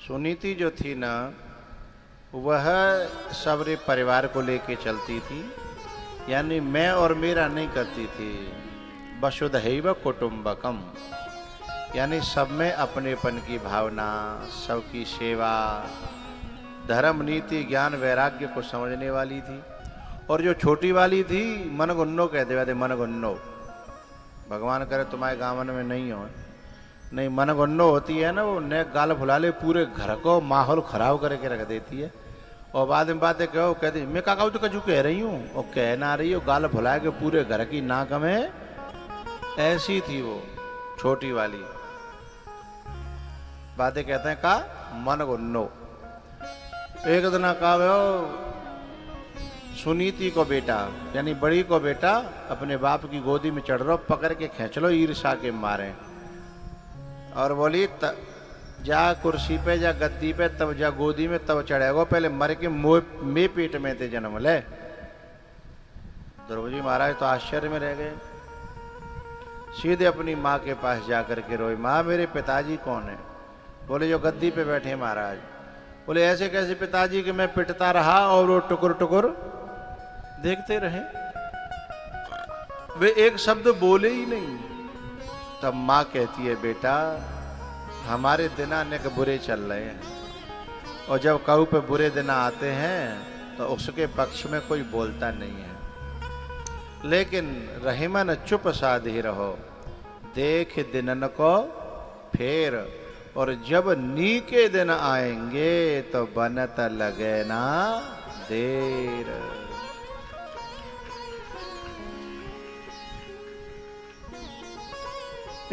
सुनीति जो थी ना, वह सबरे परिवार को लेके चलती थी, यानी मैं और मेरा नहीं करती थी। वसुधैव कुटुंबकम, यानी सब में अपनेपन की भावना, सबकी सेवा, धर्म नीति ज्ञान वैराग्य को समझने वाली थी। और जो छोटी वाली थी मनगुन्नो कहते हुए थे, मनगुन्नो। भगवान करे तुम्हारे गाँव में नहीं हो, नहीं मनगुन्नो होती है ना, वो ने गाल फुला ले पूरे घर को माहौल खराब करके रख देती है। और बाद में बातें कहो, कहती मैं काका तो कजू कह रही हूँ, और कह ना रही हो, गाल फुला के पूरे घर की नाक में। ऐसी थी वो छोटी वाली। बातें कहते हैं का मनगुन्नो। एक दिन कहा सुनीति को बेटा, यानी बड़ी को बेटा अपने बाप की गोदी में चढ़ रहो, पकड़ के खींच लो ईर्षा के मारे। और बोली जा कुर्सी पे, जा गद्दी पे, तब जा गोदी में, तब चढ़ेगो, पहले मर के मे पेट में थे जन्म ले। द्रौपदी महाराज तो आश्चर्य में रह गए। सीधे अपनी माँ के पास जाकर के रोई, माँ मेरे पिताजी कौन है? बोले जो गद्दी पे बैठे महाराज। बोले ऐसे कैसे पिताजी कि मैं पिटता रहा और वो टुकुर टुकुर देखते रहे, वे एक शब्द बोले ही नहीं। तब माँ कहती है बेटा हमारे दिन अनेक बुरे चल रहे हैं, और जब कहू पे बुरे दिन आते हैं तो उसके पक्ष में कोई बोलता नहीं है। लेकिन रहीमन चुप साधी रहो, देख दिनन को फेर, और जब नीके दिन आएंगे तो बनत लगे ना देर।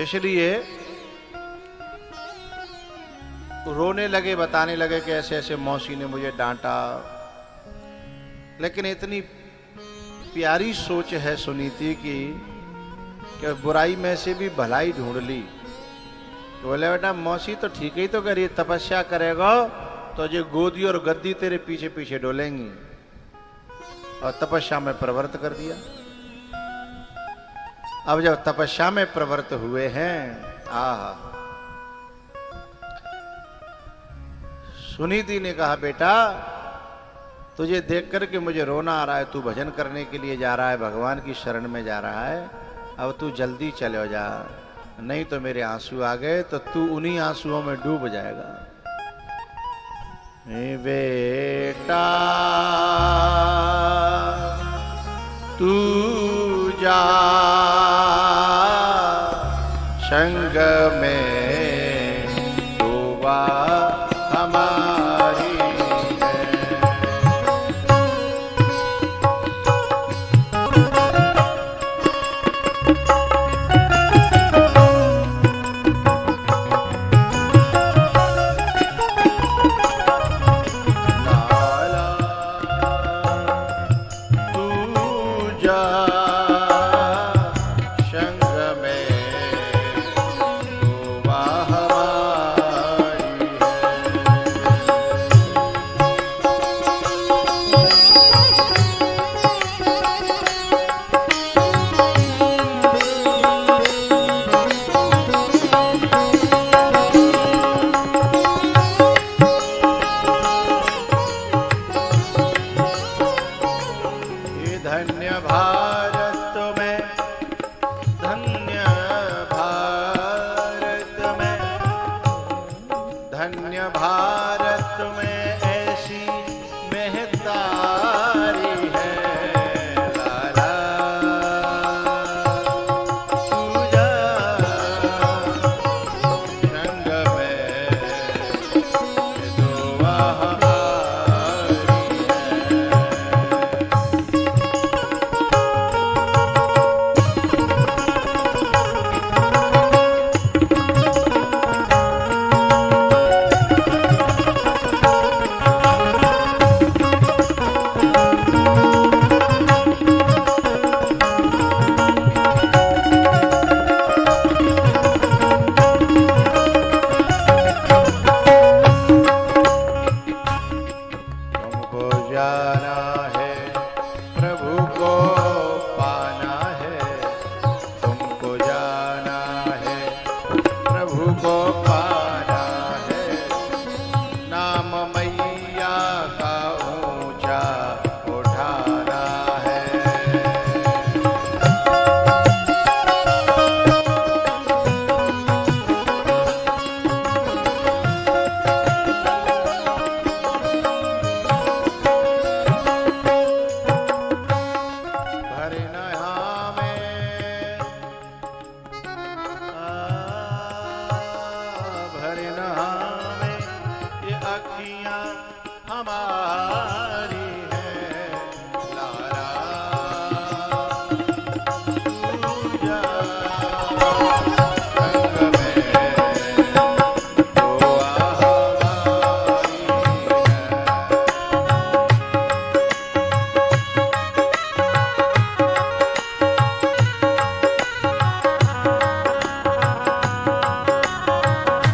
इसलिए रोने लगे, बताने लगे कि ऐसे ऐसे मौसी ने मुझे डांटा। लेकिन इतनी प्यारी सोच है सुनीति की कि बुराई में से भी भलाई ढूंढ ली। तो बोले बेटा मौसी तो ठीक ही तो करिए, तपस्या करेगा तो जो गोदी और गद्दी तेरे पीछे पीछे डोलेंगी। और तपस्या में प्रवृत्त कर दिया। अब जब तपस्या में प्रवृत्त हुए हैं, आहा, सुनीति ने कहा बेटा तुझे देख करके मुझे रोना आ रहा है, तू भजन करने के लिए जा रहा है, भगवान की शरण में जा रहा है, अब तू जल्दी चले जा, नहीं तो मेरे आंसू आ गए तो तू उन्हीं आंसुओं में डूब जाएगा। बेटा तू जा संग में डूबा हमारी सखियां हमारी हैं लाला तू जा संग में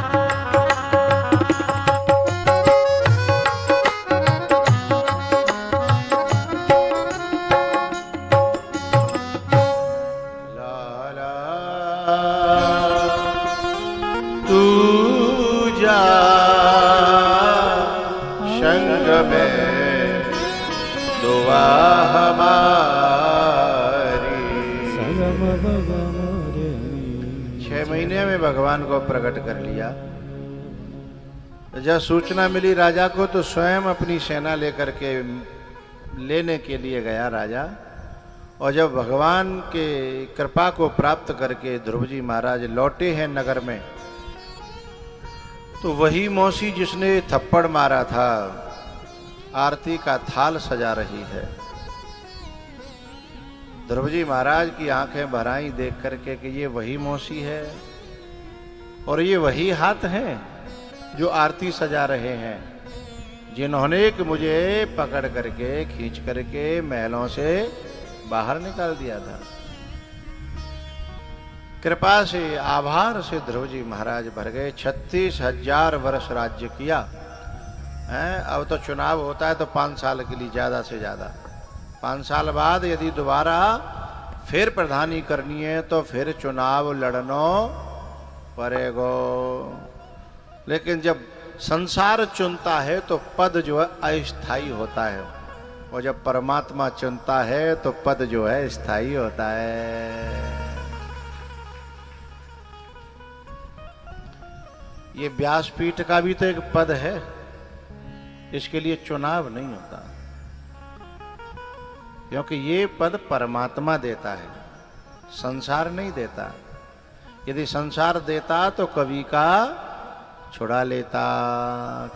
दुआ हमारी लाला तू जा संग में दुआ हमारी। 6 महीने में भगवान को प्रकट कर लिया। जब सूचना मिली राजा को तो स्वयं अपनी सेना लेकर के लेने के लिए गया राजा। और जब भगवान के कृपा को प्राप्त करके ध्रुव जी महाराज लौटे हैं नगर में, तो वही मौसी जिसने थप्पड़ मारा था आरती का थाल सजा रही है। ध्रुव जी महाराज की आंखें भर आई देख करके कि ये वही मौसी है और ये वही हाथ हैं जो आरती सजा रहे हैं, जिन्होंने कि मुझे पकड़ करके खींच करके महलों से बाहर निकाल दिया था। कृपा से आभार से ध्रुव जी महाराज भर गए। 36,000 वर्ष राज्य किया है। अब तो चुनाव होता है तो 5 साल के लिए ज्यादा से ज्यादा। 5 साल बाद यदि दोबारा फिर प्रधानी करनी है तो फिर चुनाव लड़नो पड़ेगो। लेकिन जब संसार चुनता है तो पद जो है अस्थाई होता है, और जब परमात्मा चुनता है तो पद जो है स्थायी होता है। ये व्यासपीठ का भी तो एक पद है, इसके लिए चुनाव नहीं होता, क्योंकि ये पद परमात्मा देता है, संसार नहीं देता। यदि संसार देता तो कवि का छुड़ा लेता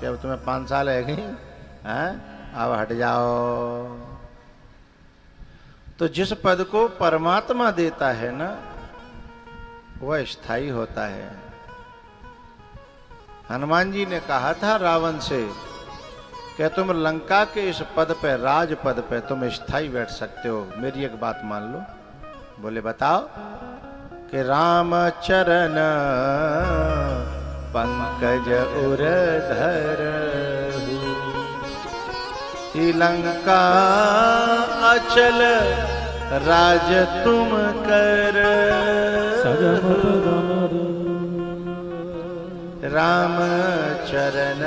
कि अब तुम्हें 5 साल है गई हैं, अब हट जाओ। तो जिस पद को परमात्मा देता है ना, वह स्थायी होता है। हनुमान जी ने कहा था रावण से कि तुम लंका के इस पद पे, राज पद पे तुम स्थायी बैठ सकते हो, मेरी एक बात मान लो। बोले बताओ। कि राम चरण पंकज उरधर लंका अचल राज तुम कर। राम चरण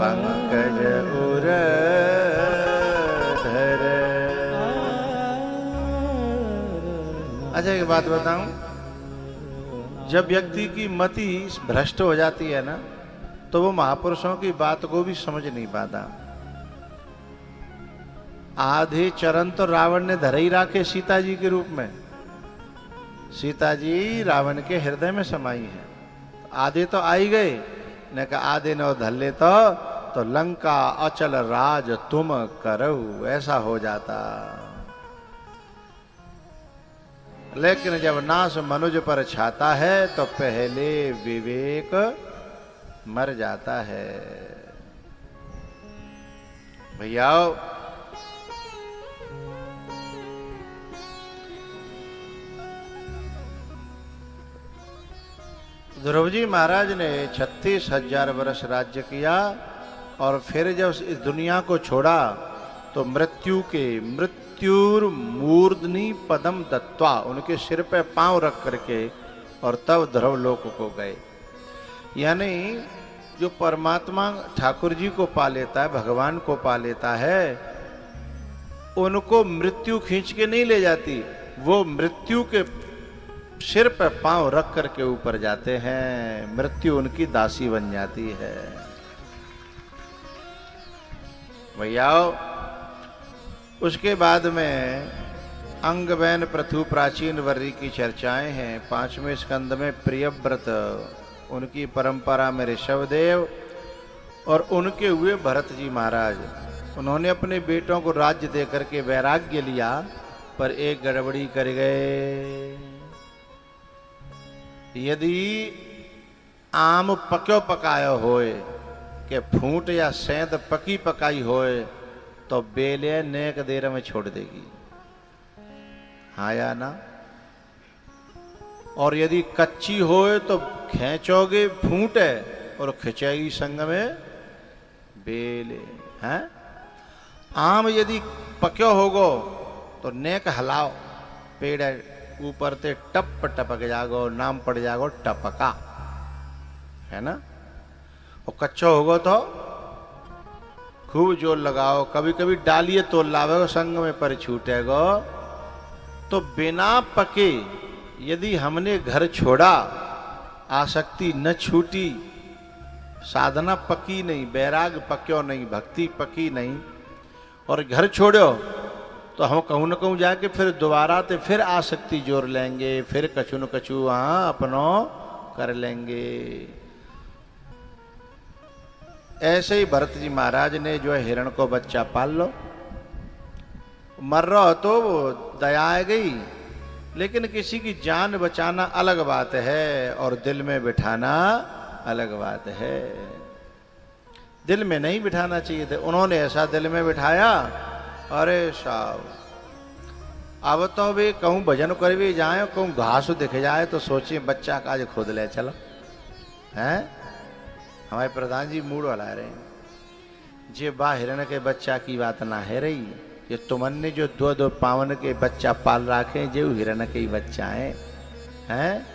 पंकज उरधर। अच्छा एक बात बताऊं, जब व्यक्ति की मति भ्रष्ट हो जाती है ना, तो वो महापुरुषों की बात को भी समझ नहीं पाता। आधे चरण तो रावण ने धरे ही राखे सीता जी के रूप में। सीता जी रावण के हृदय में समाई है, आधे तो आई गए, ने कहा आधे न धर ले तो लंका अचल राज तुम करो, ऐसा हो जाता। लेकिन जब नाश मनुज पर छाता है तो पहले विवेक मर जाता है। भैया ध्रुव जी महाराज ने 36,000 वर्ष राज्य किया, और फिर जब इस दुनिया को छोड़ा तो मृत्युर मूर्धनि पदम दत्वा, उनके सिर पे पांव रख करके और तब ध्रुव लोक को गए। यानी जो परमात्मा ठाकुर जी को पा लेता है, भगवान को पा लेता है, उनको मृत्यु खींच के नहीं ले जाती, वो मृत्यु के सिर पे पांव रख करके ऊपर जाते हैं, मृत्यु उनकी दासी बन जाती है। भैया उसके बाद में अंगबैन पृथु प्राचीन वर्री की चर्चाएं हैं। 5वें स्कंद में प्रियव्रत, उनकी परंपरा में ऋषभदेव, और उनके हुए भरत जी महाराज। उन्होंने अपने बेटों को राज्य दे करके वैराग्य लिया, पर एक गड़बड़ी कर गए। यदि आम पक्यो पकायो होए के फूट या सेंध पकी पकाई होए तो बेले नेक देर में छोड़ देगी, हाँ या ना। और यदि कच्ची होए तो खींचोगे फूटे और खिंचाई संग में बेले हैं। आम यदि पक्यो होगो तो नेक हलाओ, पेड़ ऊपर ते टप टपक जागो, नाम पड़ जागो टपका, है ना। और कच्चो होगो तो खूब जोर लगाओ, कभी कभी डालिए तो लावे संग में पर छूटेगो। तो बिना पके यदि हमने घर छोड़ा, आसक्ति न छूटी, साधना पकी नहीं, बैराग पक्यो नहीं, भक्ति पकी नहीं, और घर छोड़ो तो हम कहूँ न कहूँ जाके फिर दोबारा ते फिर आसक्ति जोर लेंगे, फिर कछु न कछु वहाँ अपनो कर लेंगे। ऐसे ही भरत जी महाराज ने जो है हिरण को बच्चा पाल लो, मर रहा तो दया आ गई, लेकिन किसी की जान बचाना अलग बात है और दिल में बिठाना अलग बात है। दिल में नहीं बिठाना चाहिए थे, उन्होंने ऐसा दिल में बिठाया। अरे साहब, अब तो भी कहूँ भजन कर भी जाए, कहूँ घास दिख जाए तो सोचिए बच्चा का आज खुद ले चलो, हैं। हमारे प्रधान जी मूड वाला रहे, जे बा हिरण के बच्चा की बात ना है रही, ये तुमने जो दो दो पावन के बच्चा पाल रखे जो हिरण के ही बच्चा हैं।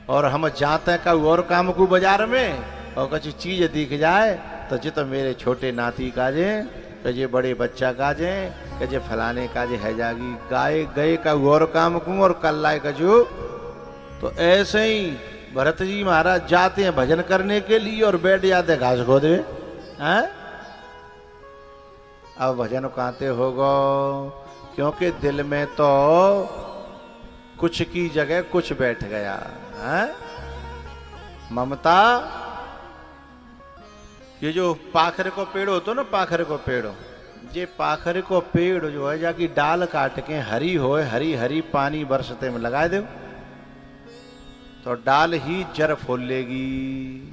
और हम जाते हैं का और काम को बाजार में, और कुछ चीज दिख जाए तो जे तो मेरे छोटे नाती काजे, कजे बड़े बच्चा काजे, कजे फलाने काजे है जागी, गाय गए का और काम को और कल लाए कजू। तो ऐसे ही भरत जी महाराज जाते हैं भजन करने के लिए और बैठ जाते घास खोदे हैं। अब भजन कहते होगो, क्योंकि दिल में तो कुछ की जगह कुछ बैठ गया है। ममता, ये जो पाखरे को पेड़ होतो ना, पाखरे को पेड़, ये पाखरे को पेड़ जो है जाकी डाल काट के हरी होए, हरी हरी पानी बरसते में लगा दो तो डाल ही जड़ फूल लेगी,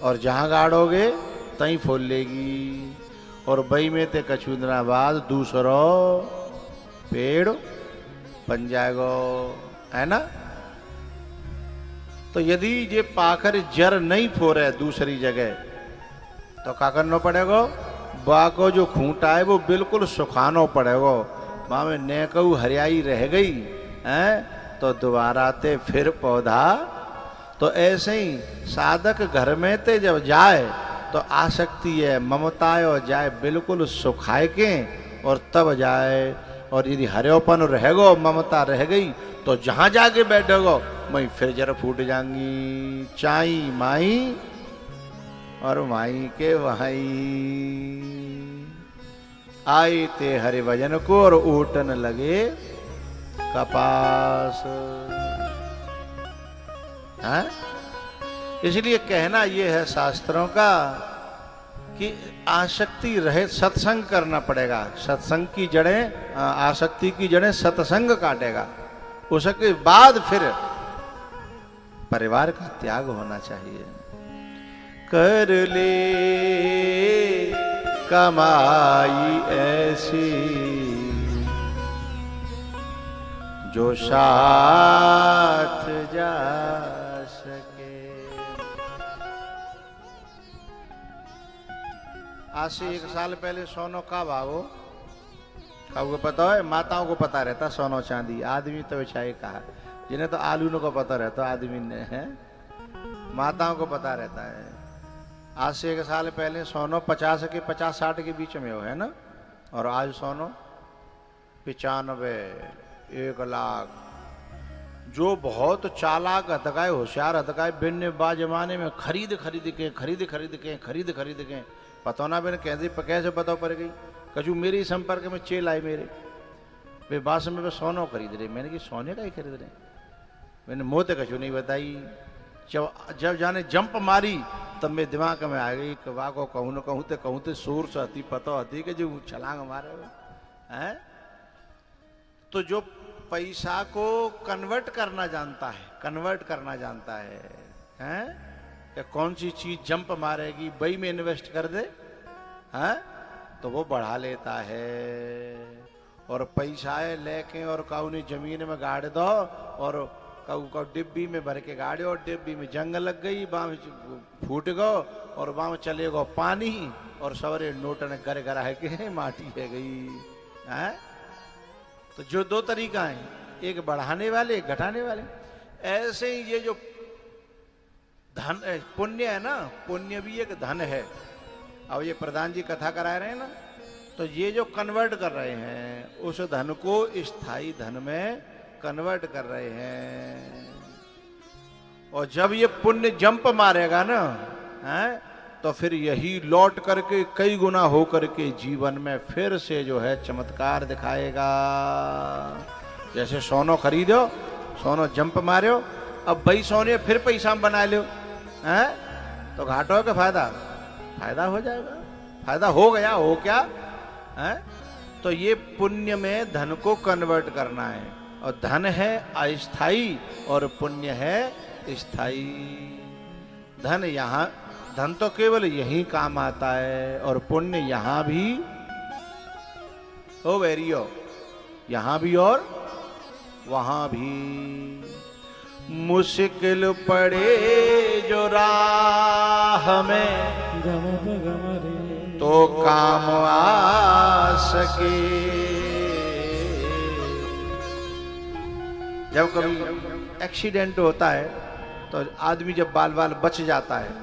और जहां गाड़ोगे तहीं फूल लेगी। और बई में ते कछु दिना बाद दूसरो पेड़ बन जाएगो, है ना। तो यदि ये पाखर जड़ नहीं फोरे दूसरी जगह तो क्या करना पड़ेगा, बा को जो खूंटा है वो बिल्कुल सुखानो पड़ेगा, वहां में नेकऊ हरियाई रह गई है तो दोबारा ते फिर पौधा। तो ऐसे ही साधक घर में ते जब जाए तो आसक्ति है, ममता हो जाए बिल्कुल सुखाए के और तब जाए। और यदि हरेपन रहेगो, ममता रह गई तो जहां जाके बैठोगो वहीं फिर जरा फूट जाएंगी। चाई माई और माई के वहाई आई ते हरि भजन को और ऊटन लगे कपास। हाँ? इसलिए कहना ये है शास्त्रों का कि आसक्ति रहे, सत्संग करना पड़ेगा। सत्संग की जड़ें, आसक्ति की जड़ें सत्संग काटेगा, उसके बाद फिर परिवार का त्याग होना चाहिए। कर ले कमाई ऐसी जो साथ जा सके। आज से 1 साल पहले सोनो का भावो को पता है, माताओं को पता रहता सोनो चांदी, आदमी तो विचारे कहा, जिन्हें तो आलू को पता रहता, आदमी ने है, माताओं को पता रहता है। आज से 1 साल पहले सोनो 50-60 के बीच में हो, है ना। और आज सोनो 95, 1 लाख। जो बहुत चालाक हथकाए, होशियार हथकाए, बिन ने बा जमाने में खरीद के पता ना बिन कैसे पता पड़ गई। कछु मेरे संपर्क में चेल आए मेरे, वे बास में सोनो खरीद रहे। मैंने कि सोने का ही खरीद रहे, मैंने मोह तो कछु नहीं बताई। जब जाने जंप मारी तब मैं दिमाग में आ गई कि वाह को कहूँ न कहूँ तो सूर से हती पता होती कि जो छलांग मारे हैं। तो जो पैसा को कन्वर्ट करना जानता है हैं कि कौन सी चीज जंप मारेगी वही में इन्वेस्ट कर दे हैं, तो वो बढ़ा लेता है। और पैसा लेके और काउनी जमीन में गाड़ दो और का डिब्बी में भर के गाड़े और डिब्बी में जंग लग गई, वहां फूट गो और वहां चले गो पानी और सवरे नोटन गर गर है के माटी है गई है। तो जो दो तरीका है, एक बढ़ाने वाले एक घटाने वाले। ऐसे ही ये जो धन पुण्य है ना, पुण्य भी एक धन है। अब ये प्रधान जी कथा करा रहे हैं ना, तो ये जो कन्वर्ट कर रहे हैं उस धन को स्थायी धन में कन्वर्ट कर रहे हैं। और जब ये पुण्य जंप मारेगा ना है, तो फिर यही लौट करके कई गुना हो करके जीवन में फिर से जो है चमत्कार दिखाएगा। जैसे सोनो खरीदो, सोनो जंप मारो, अब वही सोने फिर पैसा बना लो हैं, तो घाटो का फायदा हो जाएगा। फायदा हो गया हो क्या है। तो ये पुण्य में धन को कन्वर्ट करना है। और धन है अस्थाई और पुण्य है स्थाई। धन तो केवल यही काम आता है और पुण्य यहां भी हो वेरियो, यहां भी और वहां भी। मुश्किल पड़े जो राह में तो काम आ सके। जब कभी एक्सीडेंट होता है तो आदमी जब बाल बाल बच जाता है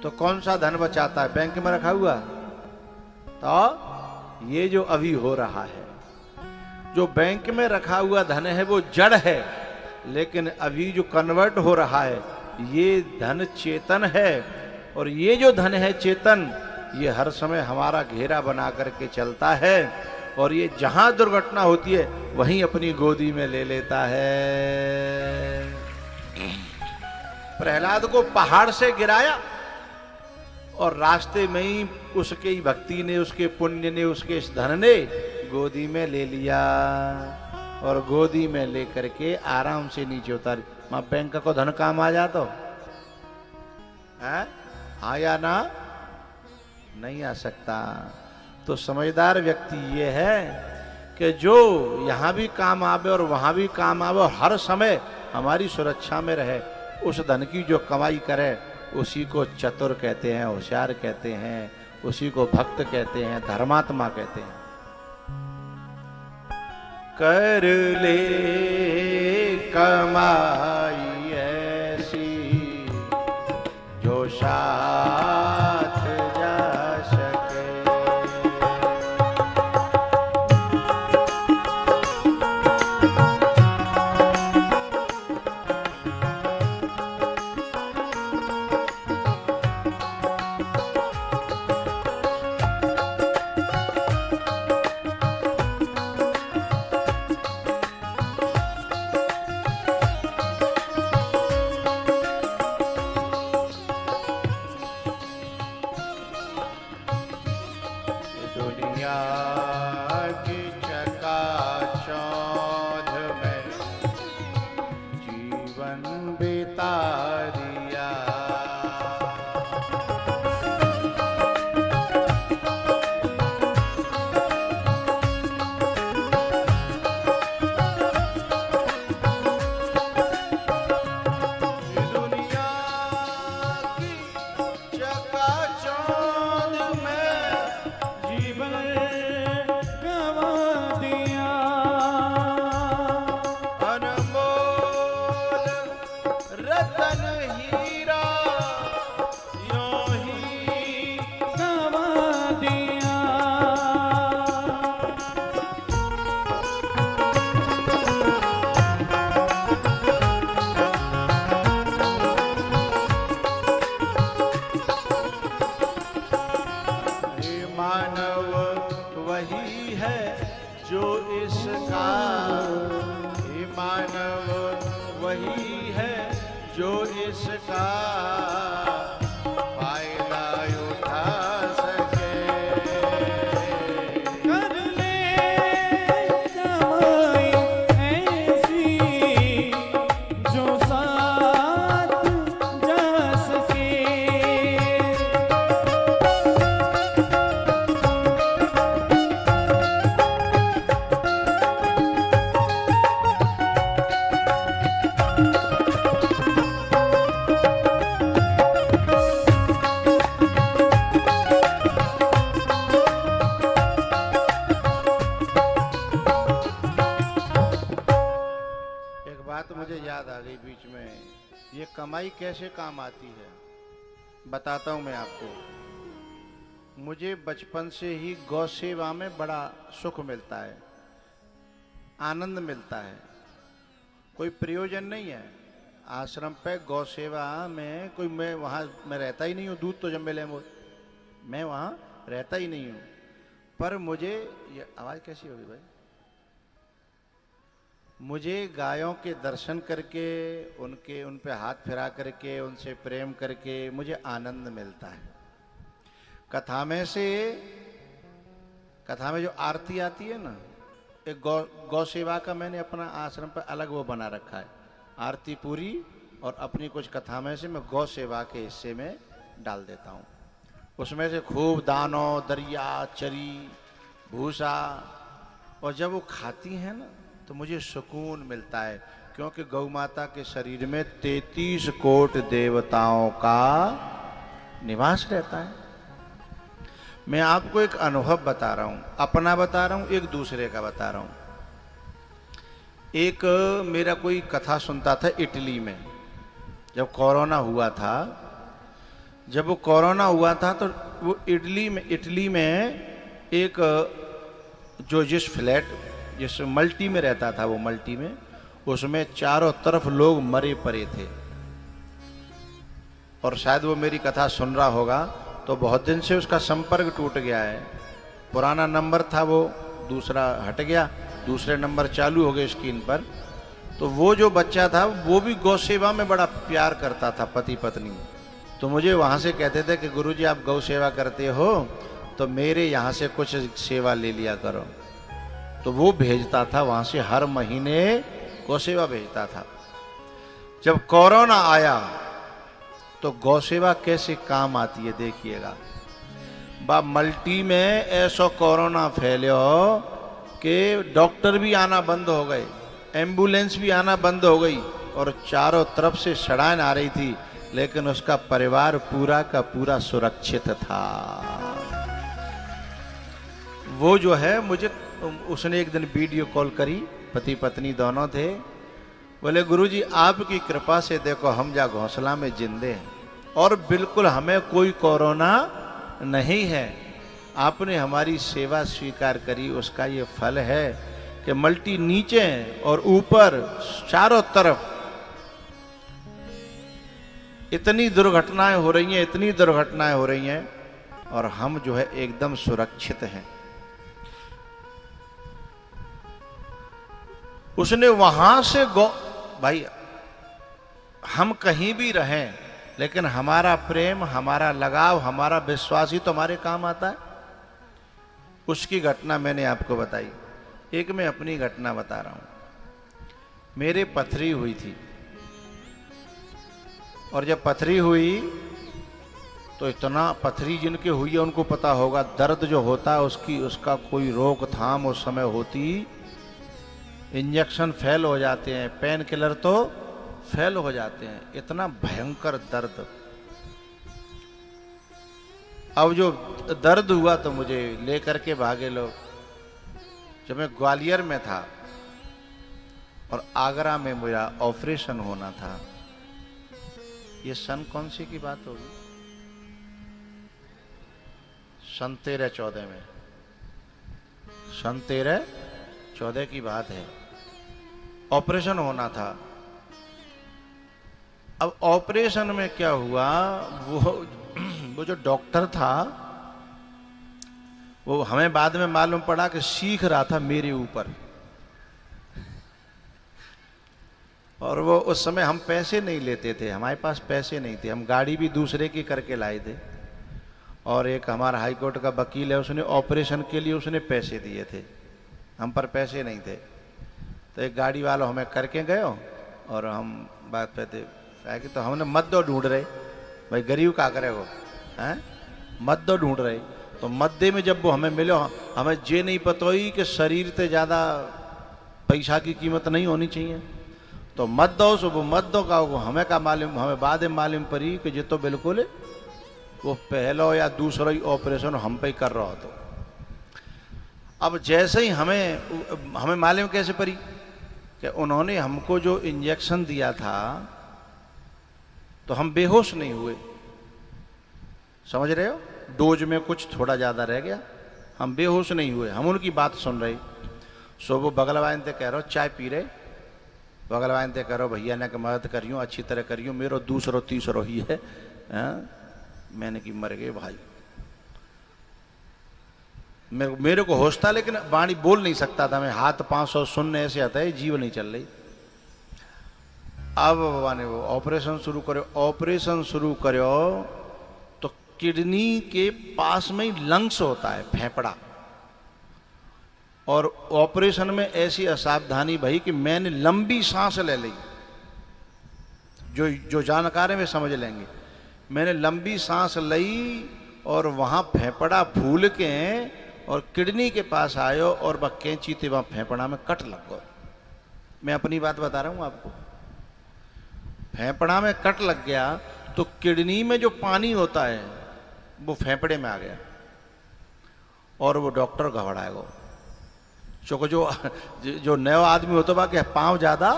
तो कौन सा धन बचाता है? बैंक में रखा हुआ। तो ये जो अभी हो रहा है, जो बैंक में रखा हुआ धन है वो जड़ है, लेकिन अभी जो कन्वर्ट हो रहा है ये धन चेतन है। और ये जो धन है चेतन, ये हर समय हमारा घेरा बना करके चलता है और ये जहां दुर्घटना होती है वहीं अपनी गोदी में ले लेता है। प्रहलाद को पहाड़ से गिराया और रास्ते में ही उसके ही भक्ति ने, उसके पुण्य ने, उसके इस धन ने गोदी में ले लिया और गोदी में लेकर के आराम से नीचे उतार। मां बैंक को धन काम आ जाता है, हाँ या ना? नहीं आ सकता। तो समझदार व्यक्ति ये है कि जो यहां भी काम आवे और वहां भी काम आवे और हर समय हमारी सुरक्षा में रहे, उस धन की जो कमाई करे उसी को चतुर कहते हैं, होशियार कहते हैं, उसी को भक्त कहते हैं, धर्मात्मा कहते हैं। कर ले कमाई ऐसी जो साथ जा सके। जो इसका फायदा उठा सके। कर ले कमाई ऐसी जो साथ जा सके। एक बात मुझे याद आ गई बीच में, ये कमाई कैसे काम आती है बताता हूं मैं आपको। मुझे बचपन से ही गौ सेवा में बड़ा सुख मिलता है, आनंद मिलता है। कोई प्रयोजन नहीं है आश्रम पे गौ सेवा में, कोई मैं वहाँ मैं रहता ही नहीं हूँ, दूध तो जब मिले मैं वहाँ रहता ही नहीं हूँ। पर मुझे ये आवाज़ कैसी होगी भाई, मुझे गायों के दर्शन करके उन पे हाथ फिरा करके उनसे प्रेम करके मुझे आनंद मिलता है। कथा में जो आरती आती है ना, एक गौ सेवा का मैंने अपना आश्रम पर अलग वो बना रखा है, आरती पूरी और अपनी कुछ कथा में से मैं गौ सेवा के हिस्से में डाल देता हूँ। उसमें से खूब दानों, दरिया, चरी, भूसा, और जब वो खाती हैं ना तो मुझे सुकून मिलता है, क्योंकि गौ माता के शरीर में 33 कोट देवताओं का निवास रहता है। मैं आपको एक अनुभव बता रहा हूँ, अपना बता रहा हूँ, एक दूसरे का बता रहा हूँ। एक मेरा कोई कथा सुनता था इटली में, जब कोरोना हुआ था। जब वो कोरोना हुआ था तो वो इटली में एक जिस फ्लैट जिस मल्टी में रहता था, वो मल्टी में उसमें चारों तरफ लोग मरे पड़े थे। और शायद वो मेरी कथा सुन रहा होगा, तो बहुत दिन से उसका संपर्क टूट गया है। पुराना नंबर था वो दूसरा हट गया, दूसरे नंबर चालू हो गए स्क्रीन पर। तो वो जो बच्चा था वो भी गौ सेवा में बड़ा प्यार करता था, पति पत्नी। तो मुझे वहाँ से कहते थे कि गुरुजी आप गौ सेवा करते हो तो मेरे यहाँ से कुछ सेवा ले लिया करो। तो वो भेजता था वहाँ से, हर महीने गौ सेवा भेजता था। जब कोरोना आया तो गौ सेवा कैसे काम आती है देखिएगा। बा मल्टी में ऐसा कोरोना फैलो कि डॉक्टर भी आना बंद हो गए, एम्बुलेंस भी आना बंद हो गई, और चारों तरफ से सड़ान आ रही थी, लेकिन उसका परिवार पूरा का पूरा सुरक्षित था। वो जो है मुझे उसने एक दिन वीडियो कॉल करी, पति पत्नी दोनों थे। बोले गुरुजी आपकी कृपा से देखो हम जा घोंसला में जिंदे हैं और बिल्कुल हमें कोई कोरोना नहीं है। आपने हमारी सेवा स्वीकार करी, उसका ये फल है कि मल्टी नीचे और ऊपर चारों तरफ इतनी दुर्घटनाएं हो रही हैं, इतनी दुर्घटनाएं हो रही हैं, और हम जो है एकदम सुरक्षित हैं। उसने वहां से भाई हम कहीं भी रहें, लेकिन हमारा प्रेम, हमारा लगाव, हमारा विश्वास ही तो हमारे काम आता है। उसकी घटना मैंने आपको बताई। एक मैं अपनी घटना बता रहा हूं। मेरे पथरी हुई थी, और जब पथरी हुई तो इतना, पथरी जिनके हुई है उनको पता होगा, दर्द जो होता है उसका कोई रोकथाम उस समय होती। इंजेक्शन फेल हो जाते हैं, पेन किलर तो फेल हो जाते हैं, इतना भयंकर दर्द। अब जो दर्द हुआ तो मुझे लेकर के भागे लोग। जब मैं ग्वालियर में था और आगरा में मेरा ऑपरेशन होना था, ये सन कौन सी की बात होगी, सन 13-14 में, सन 13-14 की बात है। ऑपरेशन होना था। अब ऑपरेशन में क्या हुआ, वो जो डॉक्टर था वो हमें बाद में मालूम पड़ा कि सीख रहा था मेरे ऊपर। और वो उस समय हम पैसे नहीं लेते थे, हमारे पास पैसे नहीं थे, हम गाड़ी भी दूसरे की करके लाए थे। और एक हमारा हाई कोर्ट का वकील है, उसने ऑपरेशन के लिए उसने पैसे दिए थे, हम पर पैसे नहीं थे। तो एक गाड़ी वाला हमें करके गए और हम बात पे थे क्या कि तो हमने मद्दो ढूंढ रहे, भाई गरीब का करे वो हैं, मद्दो ढूंढ रहे। तो मद्दे में जब वो हमें मिलो, हमें ये नहीं पता हुई कि शरीर से ज़्यादा पैसा की कीमत नहीं होनी चाहिए। तो मद्दो सो वो मद्दो का वो हमें का मालूम, हमें बाद में मालूम पड़ी कि ये तो बिल्कुल वो पहलो या दूसरा ही ऑपरेशन हम पे कर रहा हो। तो अब जैसे ही हमें मालूम कैसे पड़ी कि उन्होंने हमको जो इंजेक्शन दिया था तो हम बेहोश नहीं हुए, समझ रहे हो, डोज में कुछ थोड़ा ज़्यादा रह गया, हम बेहोश नहीं हुए, हम उनकी बात सुन रहे। सो वो बगल वाले से कह रहे हो चाय पी रहे, बगल वाले से कह रहे हो भैया ने मदद करियो, अच्छी तरह करियो, मेरा दूसरो तीसरो ही है। मैंने कि मर गए भाई, मेरे को होश था लेकिन वाणी बोल नहीं सकता था मैं, हाथ 500 सुनने ऐसे आता है, जीव नहीं चल रही। अब बाबा ने वो ऑपरेशन शुरू करो, ऑपरेशन शुरू करो तो किडनी के पास में ही लंग्स होता है, फेफड़ा। और ऑपरेशन में ऐसी असावधानी भाई कि मैंने लंबी सांस ले ली, जो जानकार है वे समझ लेंगे। मैंने लंबी सांस ली और वहाँ फेफड़ा फूल के और किडनी के पास आयो और वह कैंची थी वहाँ फेफड़ा में कट लग गया। मैं अपनी बात बता रहा हूँ आपको, फेफड़ा में कट लग गया तो किडनी में जो पानी होता है वो फेफड़े में आ गया और वो डॉक्टर घबराएगा। चूँकि जो नया आदमी होता बा कि पाँव ज़्यादा,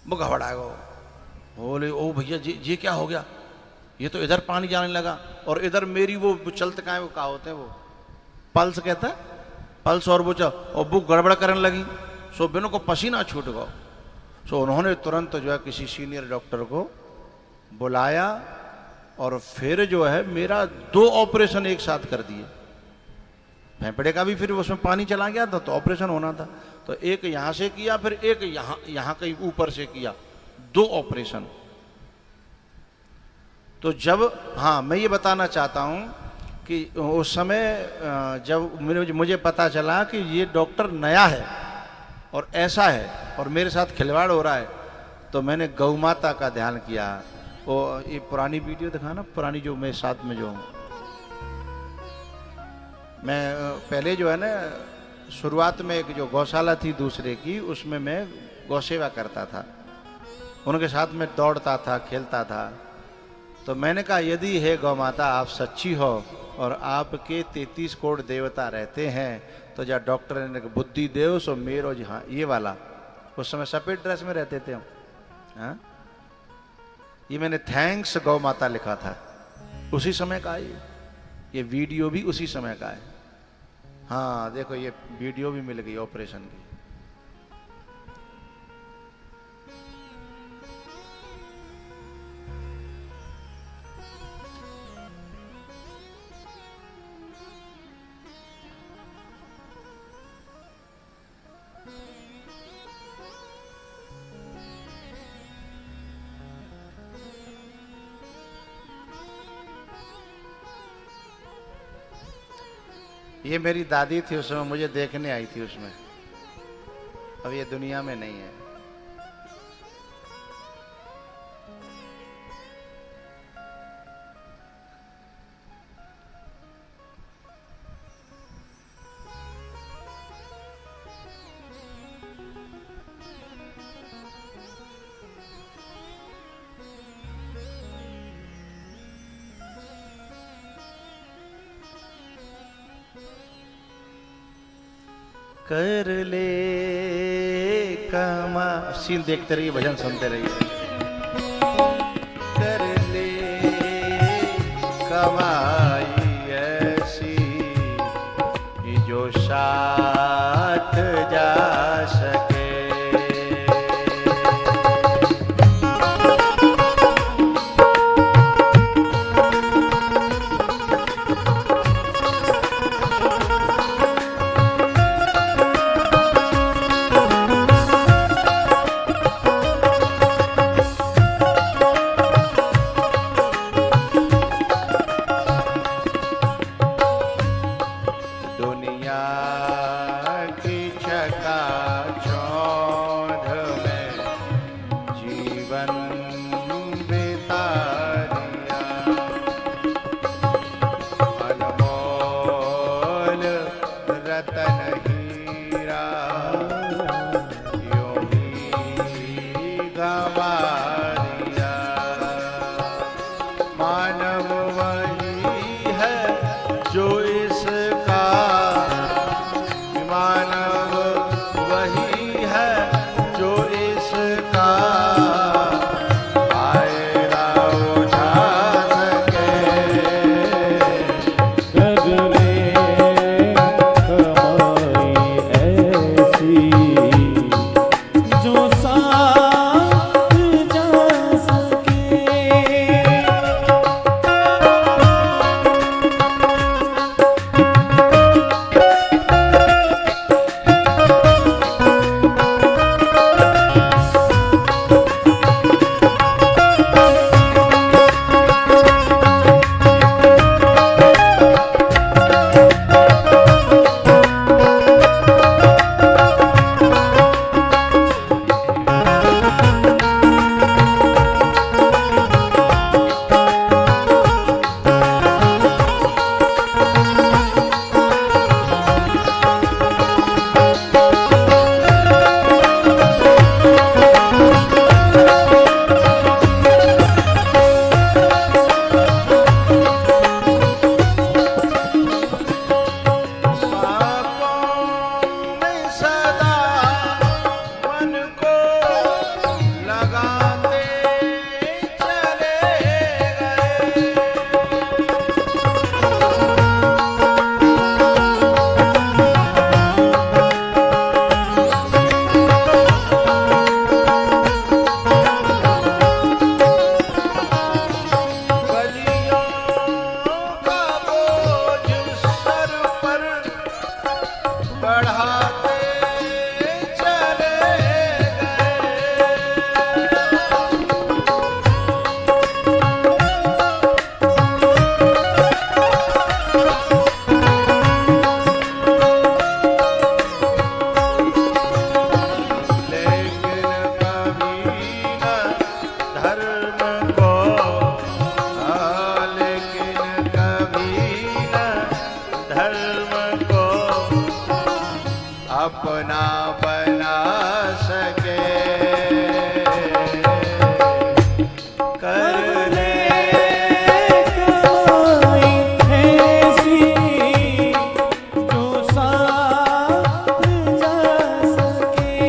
वो घबराएगा, बोले ओ भैया जी क्या हो गया, ये तो इधर पानी जाने लगा और इधर मेरी वो चलते का है, वो क्या होते हैं वो पल्स कहता है, पल्स और वो गड़बड़ करने लगी। सो बिनो को पसीना छूट गया। सो उन्होंने तुरंत जो है किसी सीनियर डॉक्टर को बुलाया और फिर जो है मेरा 2 ऑपरेशन एक साथ कर दिए। फेफड़े का भी फिर उसमें पानी चला गया था तो ऑपरेशन होना था, तो एक यहाँ से किया, फिर एक यहाँ कहीं ऊपर से किया, 2 ऑपरेशन। तो जब, हाँ मैं ये बताना चाहता हूँ कि उस समय जब मुझे पता चला कि ये डॉक्टर नया है और ऐसा है और मेरे साथ खिलवाड़ हो रहा है, तो मैंने गौ माता का ध्यान किया। वो ये पुरानी वीडियो दिखाना, पुरानी जो मैं साथ में जो हूँ, मैं पहले जो है ना शुरुआत में एक जो गौशाला थी दूसरे की, उसमें मैं गौ सेवा करता था, उनके साथ में दौड़ता था, खेलता था। तो मैंने कहा यदि हे गौ माता आप सच्ची हो और आपके 33 करोड़ देवता रहते हैं तो जा डॉक्टर ने बुद्धि देव सो मेरो जहाँ ये वाला, उस समय सफेद ड्रेस में रहते थे हम, हाँ ये मैंने थैंक्स गौ माता लिखा था, उसी समय का ये वीडियो भी उसी समय का है। हाँ देखो ये वीडियो भी मिल गई ऑपरेशन की। ये मेरी दादी थी, उस समय मुझे देखने आई थी उसमें, अब ये दुनिया में नहीं है। कर ले कमा, सीन देखते रहिए, भजन सुनते रहिए। कर ले कमाई ऐसी जो साथ जा सके। जो इसका मानव वही है जो इसका फायदा उठा सके। कर ले कमाई ऐसी जो साथ जा सके। अपना बना सके। कर ले कमाई ऐसी जो साथ जा सके।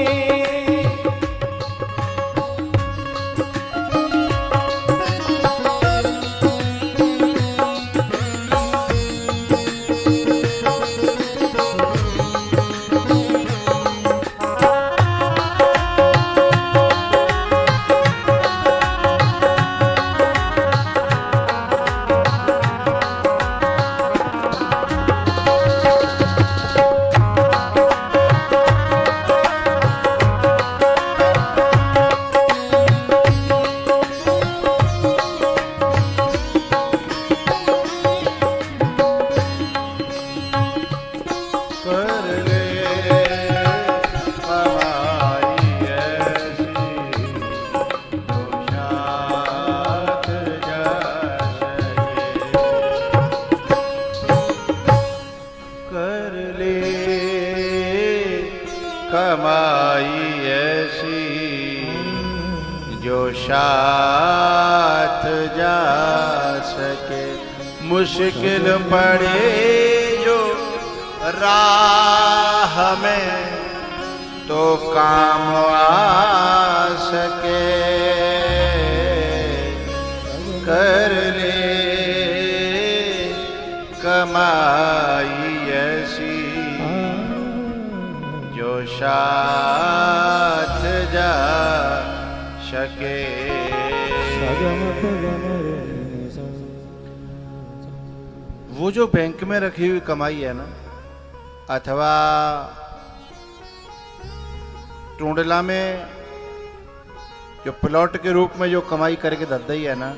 कर ले कमाई ऐसी जो साथ जा सके। कर ले कमाई ऐसी जो साथ जा सके। मुश्किल पड़े जो राह में तो काम आ सके। कर ले कमाई ऐसी जो साथ जा सके। वो जो बैंक में रखी हुई कमाई है ना, अथवा टूंडला में जो प्लॉट के रूप में जो कमाई करके दद्दई है ना,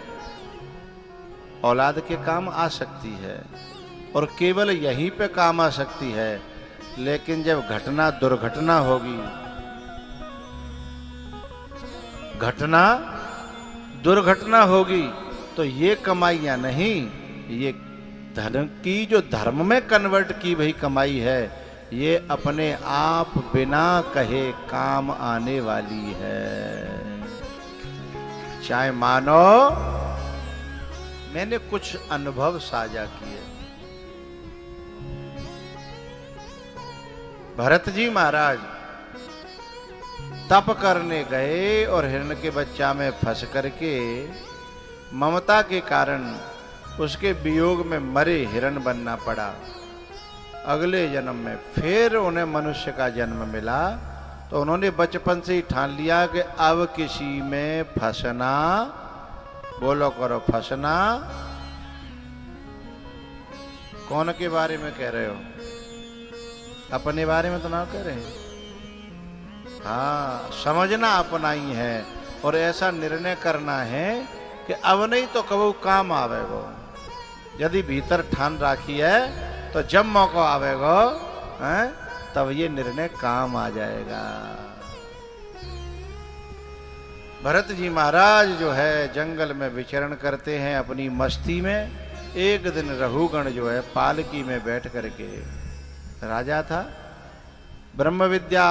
औलाद के काम आ सकती है और केवल यहीं पे काम आ सकती है। लेकिन जब घटना दुर्घटना होगी, घटना दुर्घटना होगी, तो ये कमाइयां नहीं, ये धर्म की जो धर्म में कन्वर्ट की वही कमाई है, ये अपने आप बिना कहे काम आने वाली है। चाहे मानो मैंने कुछ अनुभव साझा किए, भरत जी महाराज तप करने गए और हिरण के बच्चा में फंस करके ममता के कारण उसके वियोग में मरे हिरण बनना पड़ा। अगले जन्म में फिर उन्हें मनुष्य का जन्म मिला तो उन्होंने बचपन से ही ठान लिया कि अब किसी में फंसना, बोलो करो फंसना। कौन के बारे में कह रहे हो? अपने बारे में तो ना कह रहे हैं। हाँ, समझना अपना ही है और ऐसा निर्णय करना है कि अब नहीं तो कबू काम आवेगो। यदि भीतर ठान राखी है तो जब मौका आवेगो तब ये निर्णय काम आ जाएगा। भरत जी महाराज जो है जंगल में विचरण करते हैं अपनी मस्ती में। एक दिन रघुगण जो है पालकी में बैठ करके, राजा था, ब्रह्म विद्या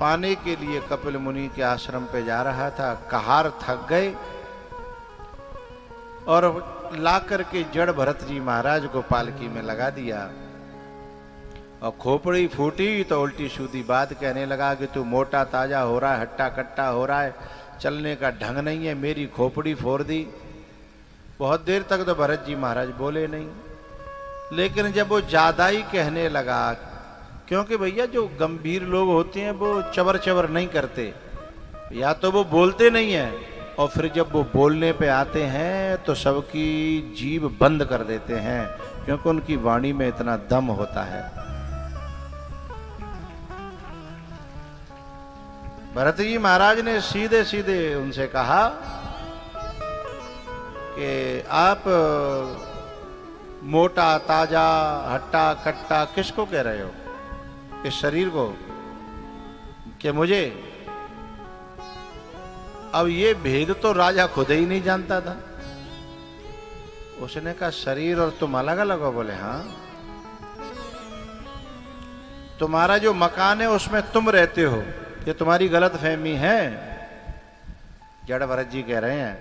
पाने के लिए कपिल मुनि के आश्रम पे जा रहा था। कहार थक गए और ला करके जड़ भरत जी महाराज को पालकी में लगा दिया और खोपड़ी फूटी तो उल्टी सीधी बात कहने लगा कि तू मोटा ताजा हो रहा है, हट्टा कट्टा हो रहा है, चलने का ढंग नहीं है, मेरी खोपड़ी फोड़ दी। बहुत देर तक तो भरत जी महाराज बोले नहीं, लेकिन जब वो ज्यादा ही कहने लगा, क्योंकि भैया जो गंभीर लोग होते हैं वो चबर चबर नहीं करते, या तो वो बोलते नहीं है और फिर जब वो बोलने पे आते हैं तो सबकी जीभ बंद कर देते हैं, क्योंकि उनकी वाणी में इतना दम होता है। भरत जी महाराज ने सीधे सीधे उनसे कहा कि आप मोटा ताजा हट्टा कट्टा किसको कह रहे हो? इस शरीर को कि मुझे? अब ये भेद तो राजा खुद ही नहीं जानता था। उसने कहा शरीर और तुम अलग अलग हो? बोले हाँ। तुम्हारा जो मकान है उसमें तुम रहते हो, ये तुम्हारी गलत फहमी है। जड़ भरत जी कह रहे हैं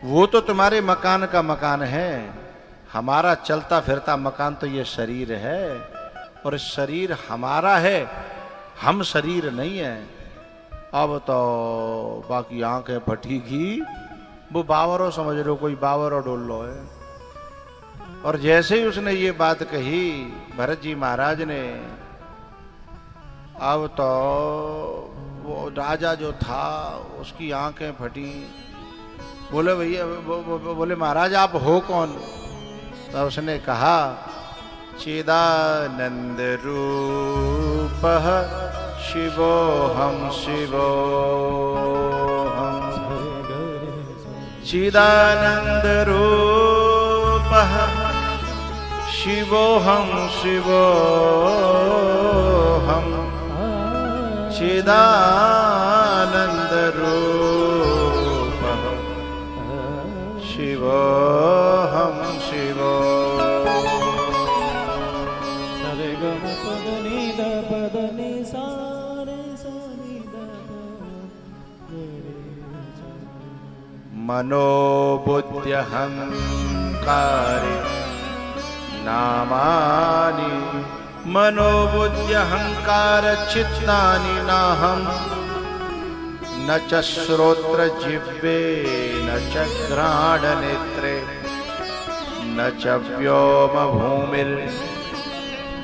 वो तो तुम्हारे मकान का मकान है, हमारा चलता फिरता मकान तो ये शरीर है और शरीर हमारा है, हम शरीर नहीं है। अब तो बाकी आंखें फटेगी, वो बावरों समझ लो, कोई बावरों डोल लो है। और जैसे ही उसने ये बात कही भरत जी महाराज ने, अब तो वो राजा जो था उसकी आंखें फटी। बोले भैया, बोले महाराज आप हो कौन? तो उसने कहा चिदानंद रूप शिवोहम शिवोहम, चिदानंद रूप शिवोहम शिवोहम, चिदानंद रूप शिवोहम शिवोहम। मनोबुद्ध्यहंकारि नामानि, मनोबुद्ध्यहंकार चित्तानि नाहं, न च श्रोत्र जिह्वे न च घ्राण नेत्रे, न च व्योम भूमिर्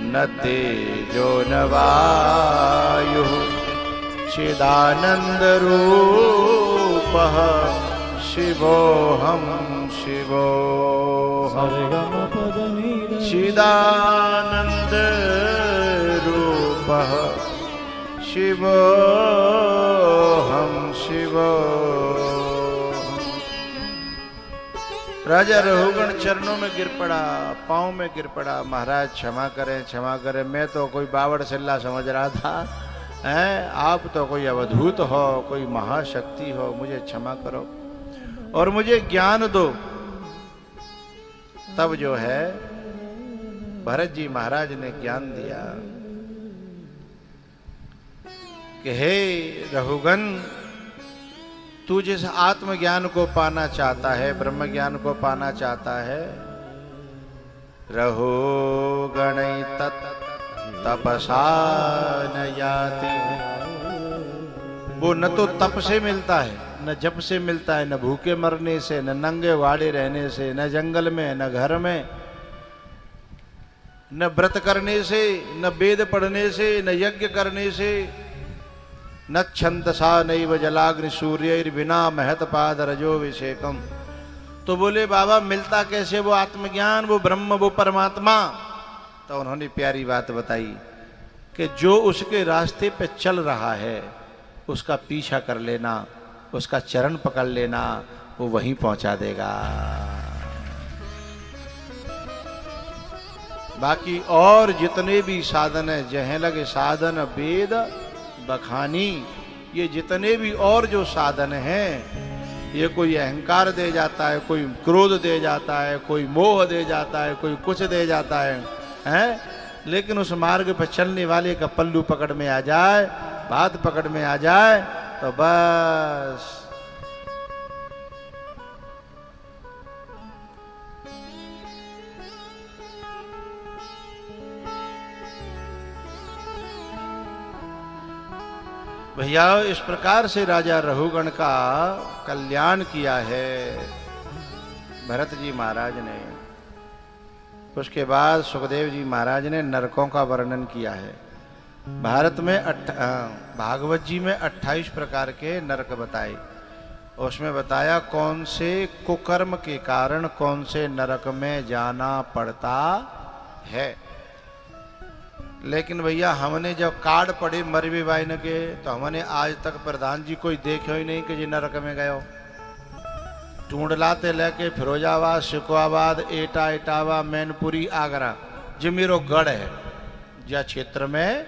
न तेजो न वायुः, चिदानंद रूपः शिवोहम शिवोहम, चिदानंद रूपः शिवोहम शिवोहम। राजा रघुगण चरणों में गिर पड़ा, पांव में गिर पड़ा। महाराज क्षमा करें क्षमा करें, मैं तो कोई बावड़ सिल्ला समझ रहा था, हैं आप तो कोई अवधूत हो, कोई महाशक्ति हो, मुझे क्षमा करो और मुझे ज्ञान दो। तब जो है भरत जी महाराज ने ज्ञान दिया कि हे रघुगण, तू जिस आत्मज्ञान को पाना चाहता है, ब्रह्म ज्ञान को पाना चाहता है, रघुगण तत् तपसा न याति। वो न तो तप से मिलता है, न जप से मिलता है, न भूखे मरने से, न नंगे वाड़े रहने से, न जंगल में, न घर में, न व्रत करने से, न वेद पढ़ने से, न यज्ञ करने से, न छंदसा नैव जलाग्नि सूर्य बिना महत पाद रजो विषेकम। तो बोले बाबा मिलता कैसे वो आत्मज्ञान, वो ब्रह्म, वो परमात्मा? तो उन्होंने प्यारी बात बताई कि जो उसके रास्ते पे चल रहा है उसका पीछा कर लेना, उसका चरण पकड़ लेना, वो वहीं पहुंचा देगा। बाकी और जितने भी साधन है, जहाँ लगे साधन वेद बखानी, ये जितने भी और जो साधन हैं, ये कोई अहंकार दे जाता है, कोई क्रोध दे जाता है, कोई मोह दे जाता है, कोई कुछ दे जाता है, हैं? लेकिन उस मार्ग पर चलने वाले का पल्लू पकड़ में आ जाए, बात पकड़ में आ जाए तो बस भैया इस प्रकार से राजा रहुगण का कल्याण किया है भरत जी महाराज ने। उसके बाद सुखदेव जी महाराज ने नरकों का वर्णन किया है। भारत में भागवत जी में 28 प्रकार के नरक बताए। उसमें बताया कौन से कुकर्म के कारण कौन से नरक में जाना पड़ता है। लेकिन भैया हमने जब कार्ड पढ़े मरवी बाइन के, तो हमने आज तक प्रधान जी कोई देखो ही नहीं कि जी नरक में गयो। टूंडलाते लेके फिरोजाबाद, शिकोहाबाद, एटा, इटावा, मैनपुरी, आगरा, जो मेरो गढ़ है, जहाँ क्षेत्र में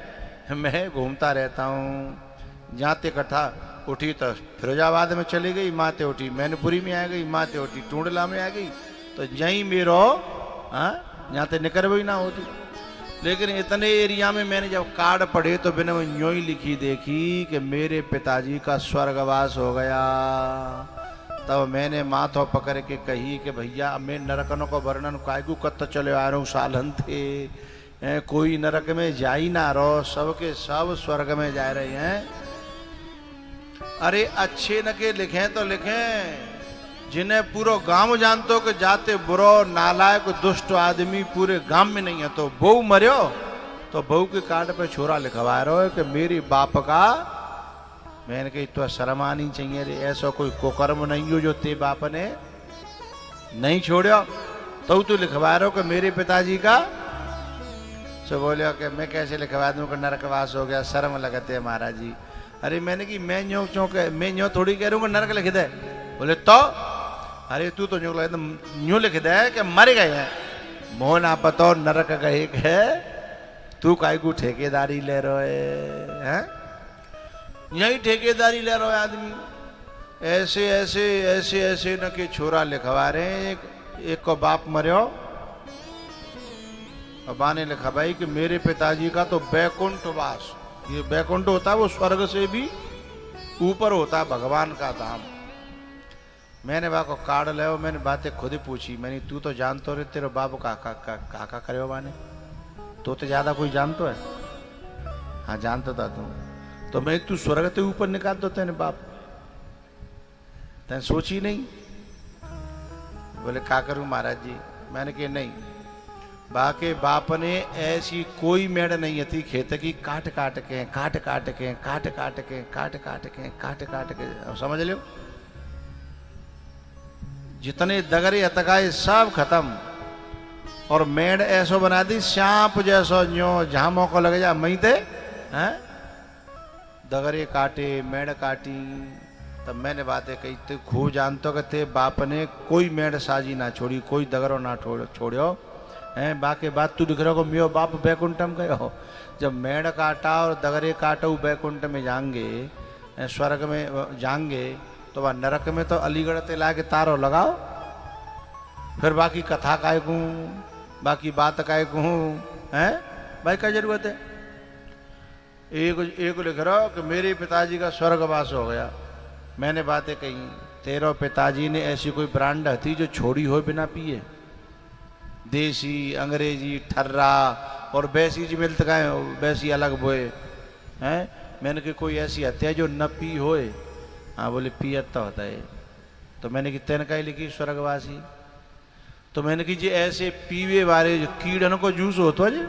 मैं घूमता रहता हूँ। जाते कथा उठी तो फिरोजाबाद में चली गई, माते उठी मैनपुरी में आ गई, माते उठी टूंडला में आ गई, तो यहीं मेरो जाते निकर भी ना होती। लेकिन इतने एरिया में मैंने जब कार्ड पढ़े तो बिना यूं ही लिखी देखी कि मेरे पिताजी का स्वर्गवास हो गया। तब मैंने माथो पकड़ के कही कि भैया मैं नरकनों को वर्णन कायगू कत चले आ रहा हूँ, सालन थे कोई नरक में जा ही ना रहो, सबके सब स्वर्ग में जा रहे हैं। अरे अच्छे न के लिखें तो लिखें, जिन्हें पूरा गांव जानते हो कि जाते बुरो नालायक दुष्ट आदमी पूरे गांव में नहीं है। तो बहू मरियो तो बहू के कार्ड पे छोरा लिखवा रहे हो कि मेरी बाप का। मैंने कही तो शर्म आनी चाहिए रे, ऐसा कोई कुकर्म नहीं हो जो ते बाप ने नहीं छोड़ो, तो तू लिखवा रहे हो कि मेरे पिताजी का। सो बोले कि मैं कैसे लिखवा दूं कि नरकवास हो गया, शर्म लगते है महाराज जी। अरे मैंने कि मैं न्यो थोड़ी कह रहा हूँ नरक लिख दे। बोले तो अरे तू तो न्यू लिख दे कि मर गए हैं, मोह ना पतो नरक गए है, तू काय को ठेकेदारी ले रहे हैं? यही ठेकेदारी ले रहे आदमी। ऐसे ऐसे ऐसे ऐसे न के छोरा लिखवा रहे हैं। एक को बाप मर्यो, अबा ने लिखा भाई कि मेरे पिताजी का तो बैकुंठ वास, ये बैकुंठ होता है वो स्वर्ग से भी ऊपर होता है, भगवान का धाम। मैंने बा को कार्ड ले, मैंने बातें खुद ही पूछी। मैंने तू तो जानतो रे, तेरे बाप काका करे बाने तो ज्यादा कोई जानतो है? हाँ जानता था तुम। तो मैं तू स्वर्ग ते ऊपर निकाल दो तेने बाप, तैने सोची नहीं? बोले का करूं महाराज जी? मैंने कहा नहीं, बाके बाप ने ऐसी कोई मेड़ नहीं थी खेत की, काट काट के काट काट के काट काट के काट काट के काट काट के, समझ लो जितने दगरे अतकाए सब खत्म। और मेड़ ऐसो बना दी सांप जैसो, जो जहां मौका लग जा मई थे हैं दगरे काटे, मेड़ काटी। तब मैंने बातें कही, ते खूब जानतो कि ते बाप ने कोई मेड़ साजी ना छोड़ी, कोई दगरो ना छोड़ो हैं। बाकी बात तू दिख रहा को मियो बाप बैकुंठम गयो। जब मेड़ काटा और दगरे काटो बैकुंठ में जाएंगे, स्वर्ग में जाएंगे, तो वह नरक में तो अलीगढ़ ते ला के तारो लगाओ। फिर बाकी कथा काय कहूँ, बाकी बात काय कहूँ हैं भाई, क्या जरूरत है? एक लिख रहा हो कि मेरे पिताजी का स्वर्गवास हो गया। मैंने बातें कही, तेरो पिताजी ने ऐसी कोई ब्रांड थी जो छोड़ी हो बिना पिए? देसी, अंग्रेजी, ठर्रा, और वैसी जी मिलत गए वैसी अलग बोए हैं। मैंने कि कोई ऐसी हत्या जो न पी होए। हाँ बोले पियत तो होता है। तो मैंने कि तेन का ही लिखी स्वर्गवासी। तो मैंने कि जी ऐसे पीवे वाले जो कीड़न को जूस होता है जी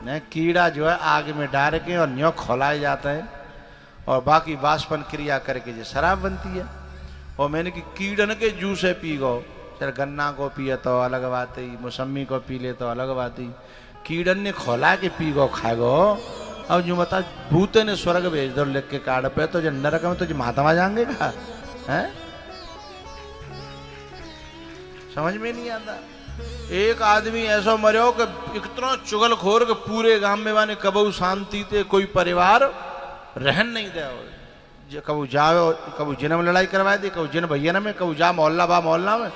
न, कीड़ा जो है आग में डाल के और न्यों खोलाया जाता है और बाकी वाष्पन क्रिया करके जो शराब बनती है। और मैंने कि कीड़न के जूस है पी गो। चल गन्ना को पिए तो अलग बात ही, मौसमी को पी ले तो अलग बात ही, कीड़न ने खोला के पी गो खाए गो। अब जो बता भूते ने स्वर्ग भेज दो लिख के कार्ड पे, तो जो नरक में तो जो महात्मा जाएंगे का है, समझ में नहीं आता। एक आदमी ऐसा मरो कि इतना चुगलखोर के पूरे गांव में वाने कबू शांति थे, कोई परिवार रहन नहीं दे। कबू जाओ कबू जिन में लड़ाई करवा दी, कबू जिन भैया में, कबू जा मोहल्ला बा मोहल्ला में,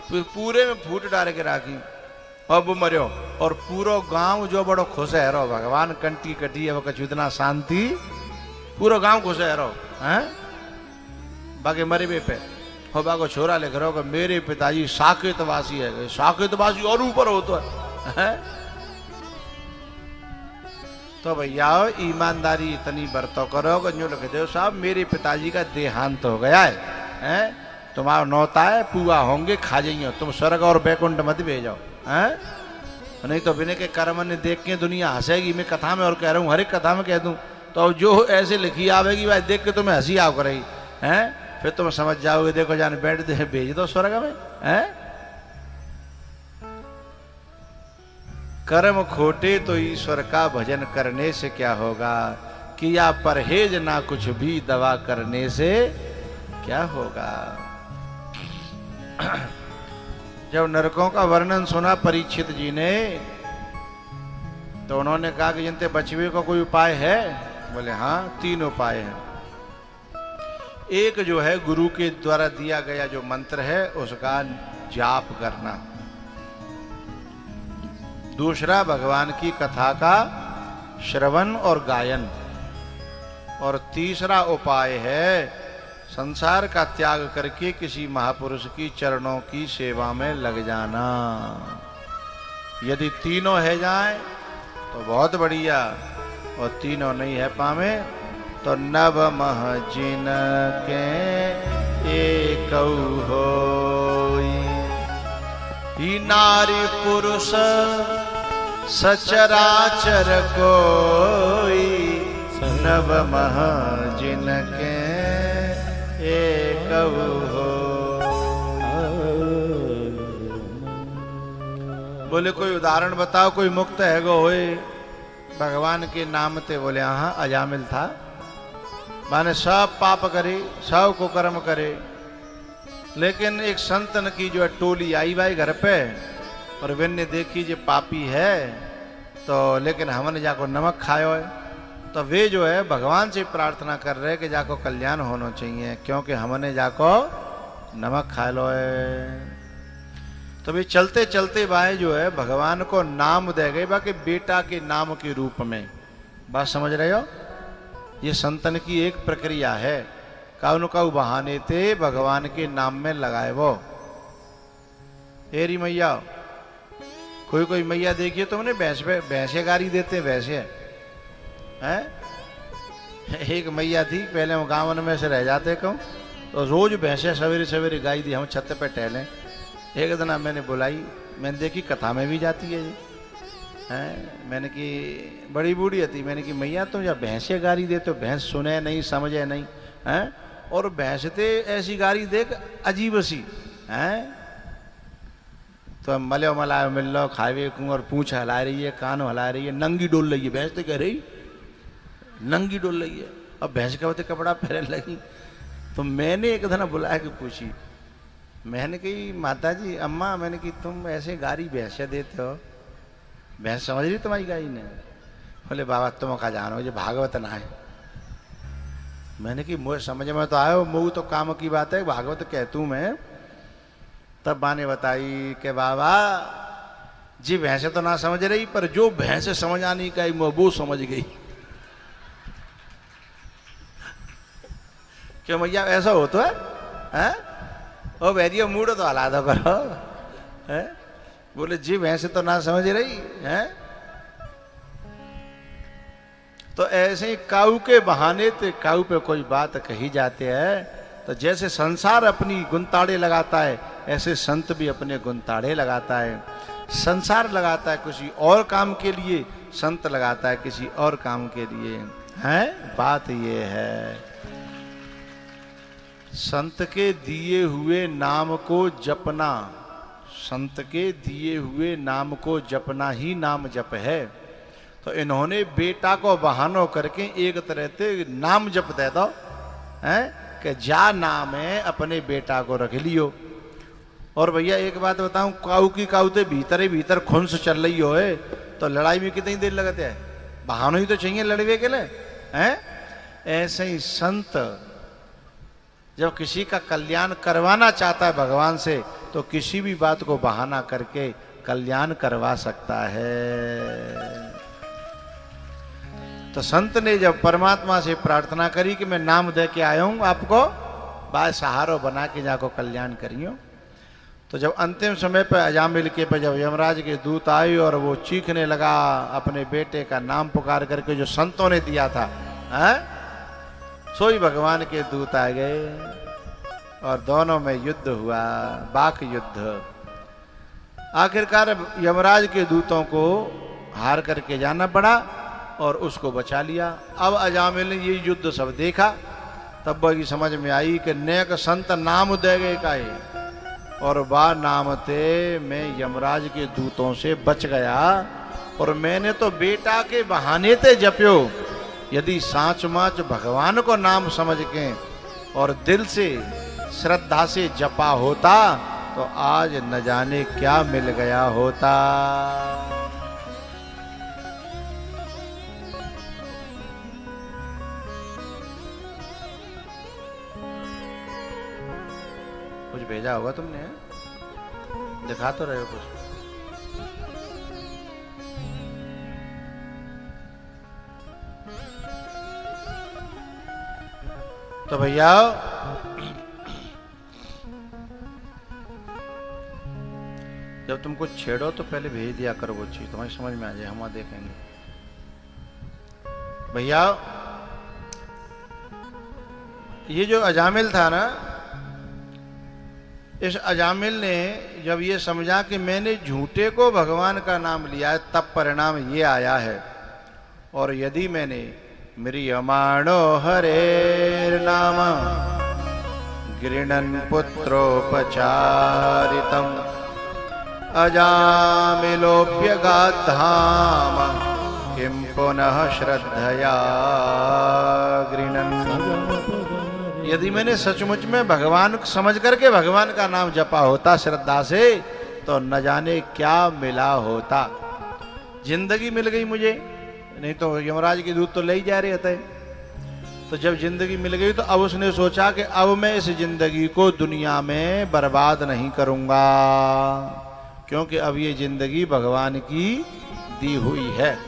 फिर पूरे में फूट डाल के राखी। अब मरो और पूरा गांव जो बड़ो खुश है रो, भगवान कंटी कटी है वो कछु इतना शांति, पूरा गांव खुश है रो हैं। बाकी मरे बे पे हो बाको छोरा लिख रहा हो कि मेरे पिताजी साकेतवासी है। साकेतवासी और ऊपर हो तो है। तो भैया ईमानदारी इतनी बरतो करो कि जो लिख दो साहब मेरे पिताजी का देहांत हो गया है, हैं? तुम्हारा नौता है पुआ होंगे खा जाइए, तुम स्वर्ग और बैकुंठ मत भेजो हैं। नहीं तो बिना के कर्म ने देख के दुनिया हंसेगी। मैं कथा में और कह रहा हूँ, हर एक कथा में कह दूं तो जो ऐसे लिखी आवेगी भाई देख के तुम्हें हंसी आओ करेगी हैं। फिर तुम समझ जाओगे देखो जाने बैठ दे भेज दो स्वर्ग में हैं। कर्म खोटे तो ईश्वर का भजन करने से क्या होगा, किया परहेज ना कुछ भी दवा करने से क्या होगा। जब नरकों का वर्णन सुना परीक्षित जी ने तो उन्होंने कहा कि जिनते बचवे का कोई उपाय है। बोले हाँ 3 उपाय हैं। एक जो है गुरु के द्वारा दिया गया जो मंत्र है उसका जाप करना, दूसरा भगवान की कथा का श्रवण और गायन, और तीसरा उपाय है संसार का त्याग करके किसी महापुरुष की चरणों की सेवा में लग जाना। यदि तीनों है जाए तो बहुत बढ़िया, और तीनों नहीं है पावे तो नव मह जिन के एक होई, ही नारी पुरुष सचराचर कोई, नव मह जिन के एक हो। बोले कोई उदाहरण बताओ, कोई मुक्त है गो होए भगवान के नाम ते। बोले हाँ अजामिल था, माने सब पाप करे सब को कर्म करे, लेकिन एक संतन की जो है टोली आई भाई घर पे और वे देखी जो पापी है तो लेकिन हमने जाको नमक खायो है, तो वे जो है भगवान से प्रार्थना कर रहे कि जाको कल्याण होना चाहिए क्योंकि हमने जाको नमक खा लो है। तो वे चलते चलते भाई जो है भगवान को नाम दे गए बाकी बेटा के नाम के रूप में। बात समझ रहे हो, ये संतन की एक प्रक्रिया है। काउन काउ बहाने थे भगवान के नाम में लगाए वो। एरी मैया, कोई कोई मैया देखिए तुमने भैंसे गाड़ी देते वैसे हैं। एक मैया थी पहले हम गाँव में से रह जाते कहूँ तो रोज भैंसे सवेरे सवेरे गाई दी, हम छत पे टहलें। एक दिन मैंने बुलाई, मैंने देखी कथा में भी जाती है जी हैं। मैंने कि बड़ी बूढ़ी थी, मैंने कि मैया तुम जब भैंसे गाड़ी दे तो भैंस सुने नहीं समझे नहीं हैं, और भैंस ते ऐसी गाड़ी देख अजीब सी हैं। तो हम मलो मलायो मिल लो खावे कूँ और पूछ हिला रही है, कान हिला रही है, नंगी डोल रही है। भैंस तो कह रही नंगी डोल रही है, अब भैंस का होते कपड़ा पहन लगी। तो मैंने एक दिन बुलाया कि पूछी, मैंने कही माता जी अम्मा, मैंने कि तुम ऐसे गाड़ी भैंसे देते हो, भैंस समझ रही तुम्हारी गाड़ी ने? बोले बाबा तुम का जानो जो भागवत ना है। मैंने कि मुझे समझ में तो आयो, मुँह तो काम की बात है, भागवत कहतू मैं। तब माने बताई कि बाबा जी भैंसे तो ना समझ रही, पर जो भैंसे समझ आनी का वो समझ गई। क्यों भैया ऐसा हो तो है? ओ बैरियो मूड तो हला दो करो है। बोले जी भैंसे तो ना समझ रही है, तो ऐसे ही काऊ के बहाने तो काऊ पे कोई बात कही जाते हैं। तो जैसे संसार अपनी गुंताड़े लगाता है, ऐसे संत भी अपने गुंताड़े लगाता है। संसार लगाता है किसी और काम के लिए, संत लगाता है किसी और काम के लिए। है बात ये है, संत के दिए हुए नाम को जपना, संत के दिए हुए नाम को जपना ही नाम जप है। तो इन्होंने बेटा को बहानो करके एक तरह से नाम जप दे दो, है कि जा नाम है अपने बेटा को रख लियो। और भैया एक बात बताऊं, काऊ की काउते भीतर ही भीतर खुंस चल रही हो है, तो लड़ाई में कितनी देर लगते है, बहानो ही तो चाहिए लड़वे के लिए, हैं? ऐसे ही संत जब किसी का कल्याण करवाना चाहता है भगवान से, तो किसी भी बात को बहाना करके कल्याण करवा सकता है। तो संत ने जब परमात्मा से प्रार्थना करी कि मैं नाम दे के आया हूं आपको, बाय सहारो बना के जाको कल्याण करियो। तो जब अंतिम समय पर अजामिल के पर जब यमराज के दूत आए और वो चीखने लगा अपने बेटे का नाम पुकार करके जो संतों ने दिया था, है? सोई भगवान के दूत आ गए और दोनों में युद्ध हुआ, बाक युद्ध। आखिरकार यमराज के दूतों को हार करके जाना पड़ा और उसको बचा लिया। अब अजामिल ने ये युद्ध सब देखा, तब वही समझ में आई कि नेक संत नाम दे गए काहे, और बा नाम ते मैं यमराज के दूतों से बच गया। और मैंने तो बेटा के बहाने ते जप्यो, यदि साँच माच भगवान को नाम समझ के और दिल से श्रद्धा से जपा होता तो आज न जाने क्या मिल गया होता। कुछ भेजा होगा तुमने, दिखा तो रहे हो कुछ। तो भैया जब तुम कुछ छेड़ो तो पहले भेज दिया करो, वो चीज तुम्हारी समझ में आ जाए, हम वहां देखेंगे। भैया ये जो अजामिल था ना, इस अजामिल ने जब ये समझा कि मैंने झूठे को भगवान का नाम लिया है, तब परिणाम ये आया है। और यदि मैंने म्रियमाणो हरेर नाम गृणन् पुत्रोपचारितम् अजामिलोऽप्यगाद्धाम किं पुनः श्रद्धया गृणन्। यदि मैंने सचमुच में भगवान समझ करके भगवान का नाम जपा होता श्रद्धा से, तो न जाने क्या मिला होता। जिंदगी मिल गई मुझे, नहीं तो यमराज के दूत तो ले ही जा रहे थे। तो जब जिंदगी मिल गई तो अब उसने सोचा कि अब मैं इस जिंदगी को दुनिया में बर्बाद नहीं करूंगा, क्योंकि अब ये जिंदगी भगवान की दी हुई है।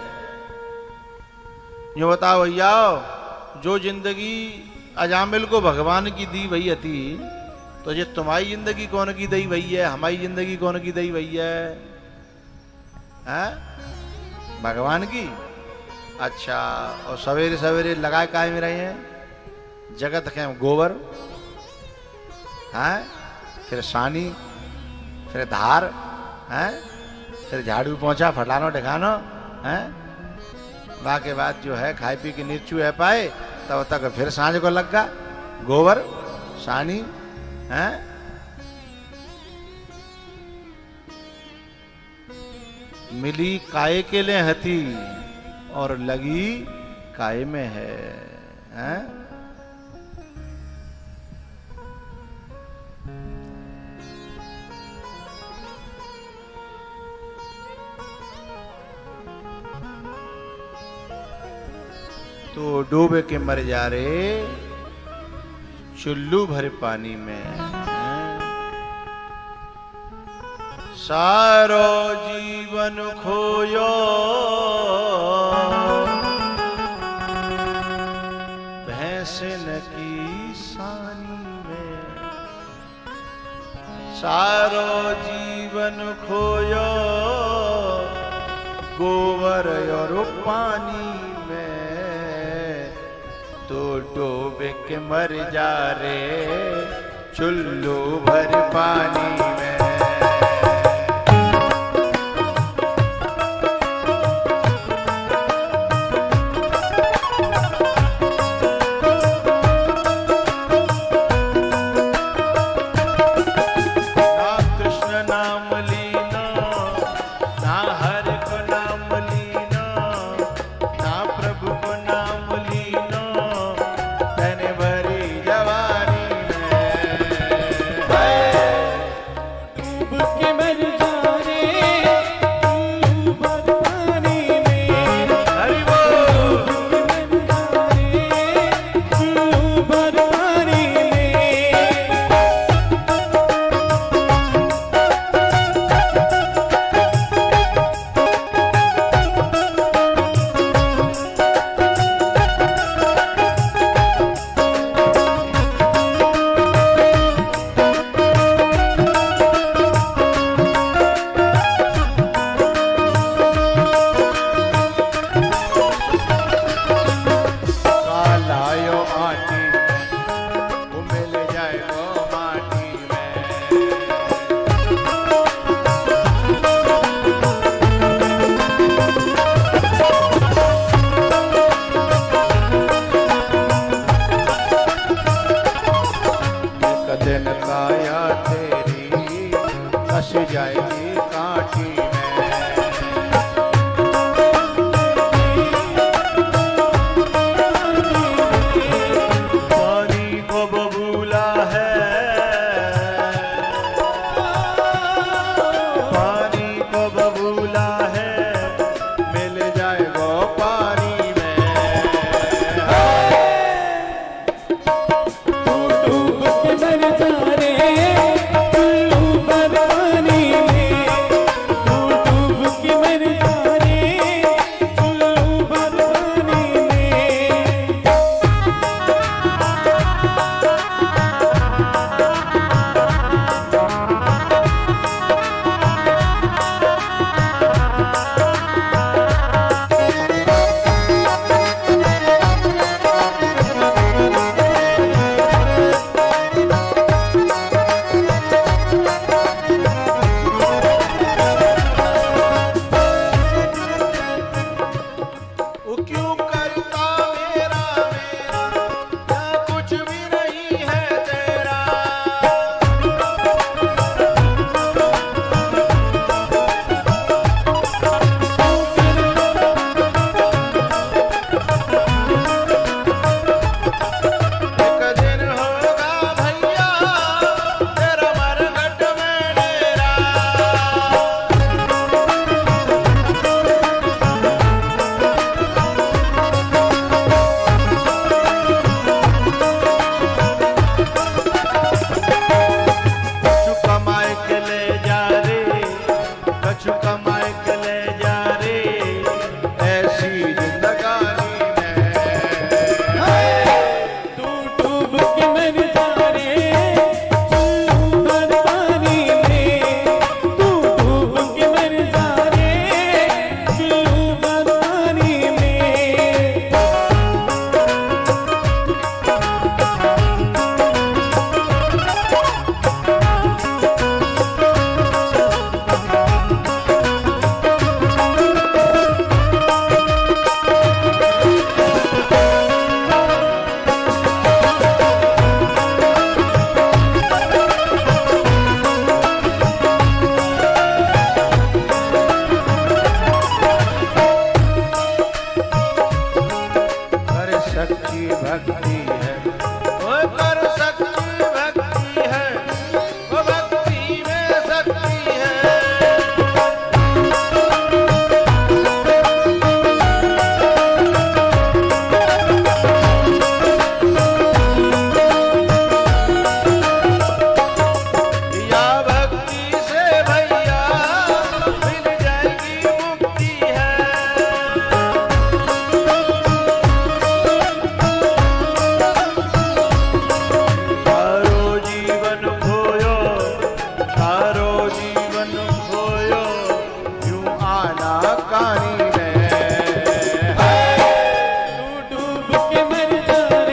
ये बताओ भैया, जो जिंदगी अजामिल को भगवान की दी वही थी, तो ये तुम्हारी जिंदगी कौन की दी वही है, हमारी जिंदगी कौन की दी वही है? भगवान की। अच्छा, और सवेरे सवेरे लगाए काय में रहे हैं, जगत के गोबर, हैं, फिर सानी, फिर धार, हैं, फिर झाड़ू पोंछा फटानो ढकानो, हैं, बाकी बाद जो है खाई पी के नीचू है पाए, तब तक फिर सांझ को लग गया गोबर सानी, हैं। मिली काय के लिए हती और लगी काय में है, हैं? तो डूब के मर जा रे चुल्लू भर पानी में, सारो जीवन खोयो भैंसन की सानी में, सारो जीवन खोयो गोबर और पानी में, तू डूब के मर जा रे चुल्लू भर पानी में। जाएगी काठी में। पानी को बबूला है, पानी को बबूला है, मिल जाएगा पानी में। डूब के मर जा रे कहानी में। तू डूब के मर जा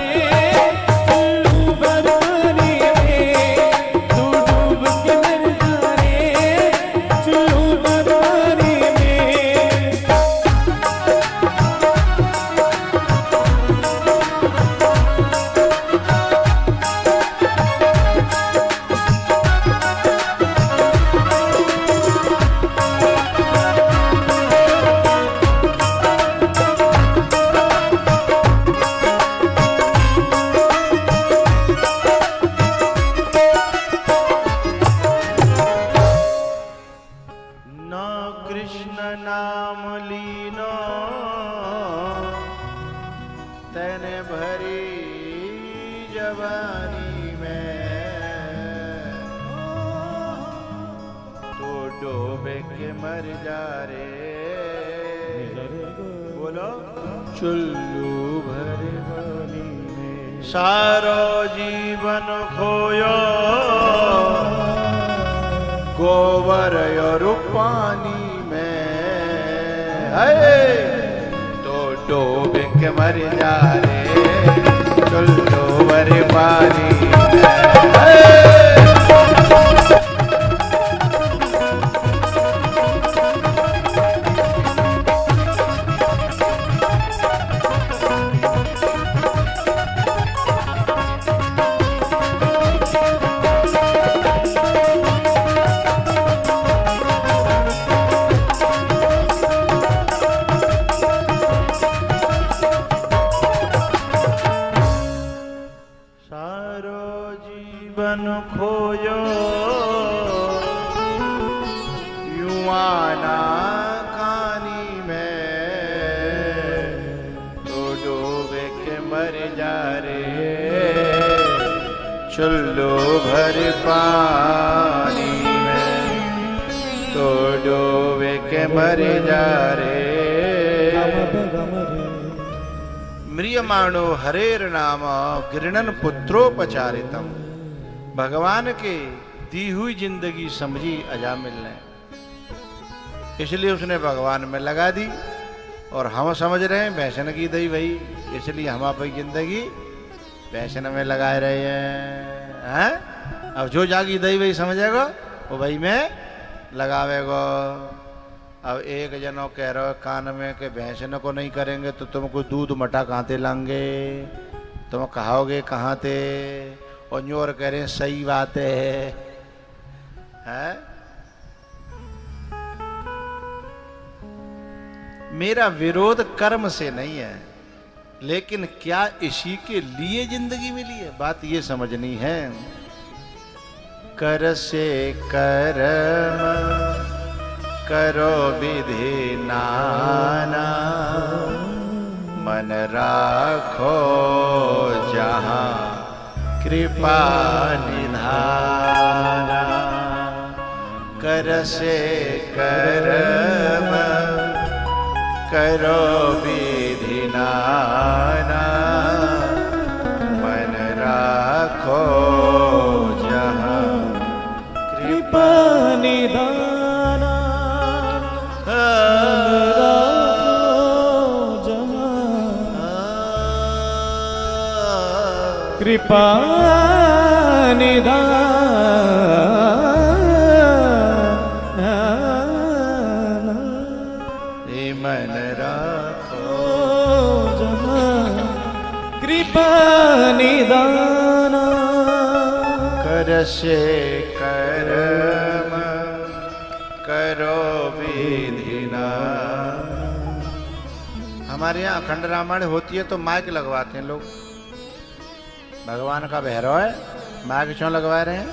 कृष्ण नाम लीनो तैने भरी जवानी में तो डूबे के मर जा रे बोलो चुल्लू भरे वाली में सारो जीवन खोयो गोबर और पानी में है तो डूब के मर जा रे चुल्लू भरे पानी में खोयो युवाना कहानी में तो डूबे के मर जा रे चुल्लू भर पानी में तो डूबे के मर जा रे म्रियमाणो हरेर नाम गृणन पुत्रोपचारितम भगवान के दी हुई जिंदगी समझी अजामिल ने, इसलिए उसने भगवान में लगा दी और हम समझ रहे हैं वैष्णव की दई भाई, इसलिए हम अपनी जिंदगी वैष्णव में लगाए रहे हैं। अब जो जागी दई भाई समझेगा वो भाई में लगावेगा। अब एक जनों कह रहे हो कान में कि वैष्णव को नहीं करेंगे तो तुमको दूध मटा कहाँ ते लाएंगे, तुम कहोगे कहाँ थे, और न्योर कह रहे हैं सही बात है? मेरा विरोध कर्म से नहीं है, लेकिन क्या इसी के लिए जिंदगी मिली है, बात ये समझनी है। कर से कर्म करो विधि नाना मन राखो जहां कृपा निधाना। कर से कर्म करो विधि नाना मन राखो जहाँ कृपा निधाना कृपा निधान मन राखो कृपा निधान। कर से कर्म करो विधिना। हमारे यहाँ अखंड रामायण होती है तो माइक लगवाते हैं लोग, भगवान का भैरव है, माइक क्यों लगवा रहे हैं?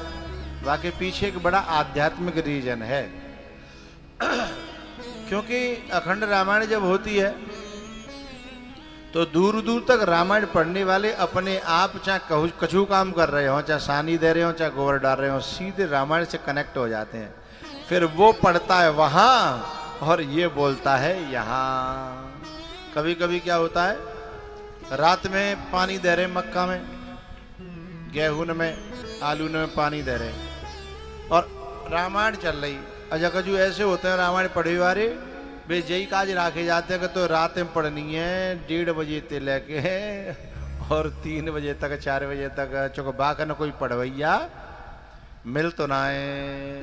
बाकी पीछे एक बड़ा आध्यात्मिक रीजन है। क्योंकि अखंड रामायण जब होती है तो दूर दूर तक रामायण पढ़ने वाले अपने आप चाहे कछु काम कर रहे हो, चाहे सानी दे रहे हो, चाहे गोबर डाल रहे हो, सीधे रामायण से कनेक्ट हो जाते हैं। फिर वो पढ़ता है वहाँ और ये बोलता है यहाँ। कभी कभी क्या होता है, रात में पानी दे रहे मक्का में, गेहूं में, आलू में पानी दे रहे और रामायण चल रही। अच्छा कजू ऐसे होते हैं रामायण पढ़े वाले वे जई काज राखे जाते हैं कि तो रात में पढ़नी है 1:30 बजे से लेके और 3 बजे तक 4 बजे तक, चूँकि बाका न कोई पढ़वैया मिल तो ना है।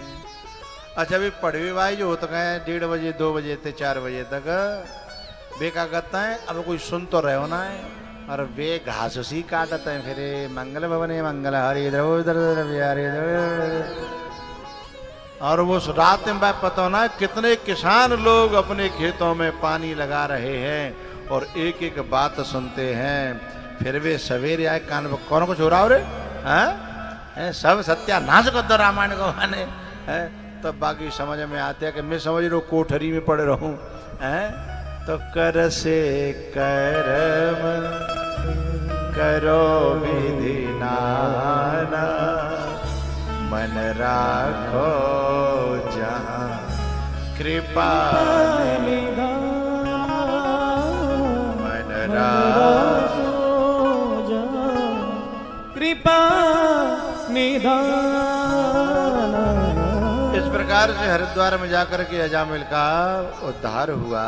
अच्छा भी पढ़वे भाई जो होते हैं 1:30 बजे 2 बजे से 4 बजे तक वे क्या करता है, अब कोई सुन तो रहे होना है और वे घास उसी काटते हैं। फिर मंगल भवने मंगल हरि और वो रात में पता होना है कितने किसान लोग अपने खेतों में पानी लगा रहे हैं और एक एक बात सुनते हैं। फिर वे सवेरे आए कान में कौन कुछ हो रहा हो रे हैं, सब सत्यानाश कर दो रामायण को माने है। तो तब बाकी समझ में आते हैं कि मैं समझ लो कोठरी में पड़े रहूं हैं। तो कर से कर्म करो विधि नाना, मन राखो जहाँ कृपा मन राखो। कृपा निधान। इस प्रकार से हरिद्वार में जाकर के अजामिल का उद्धार हुआ।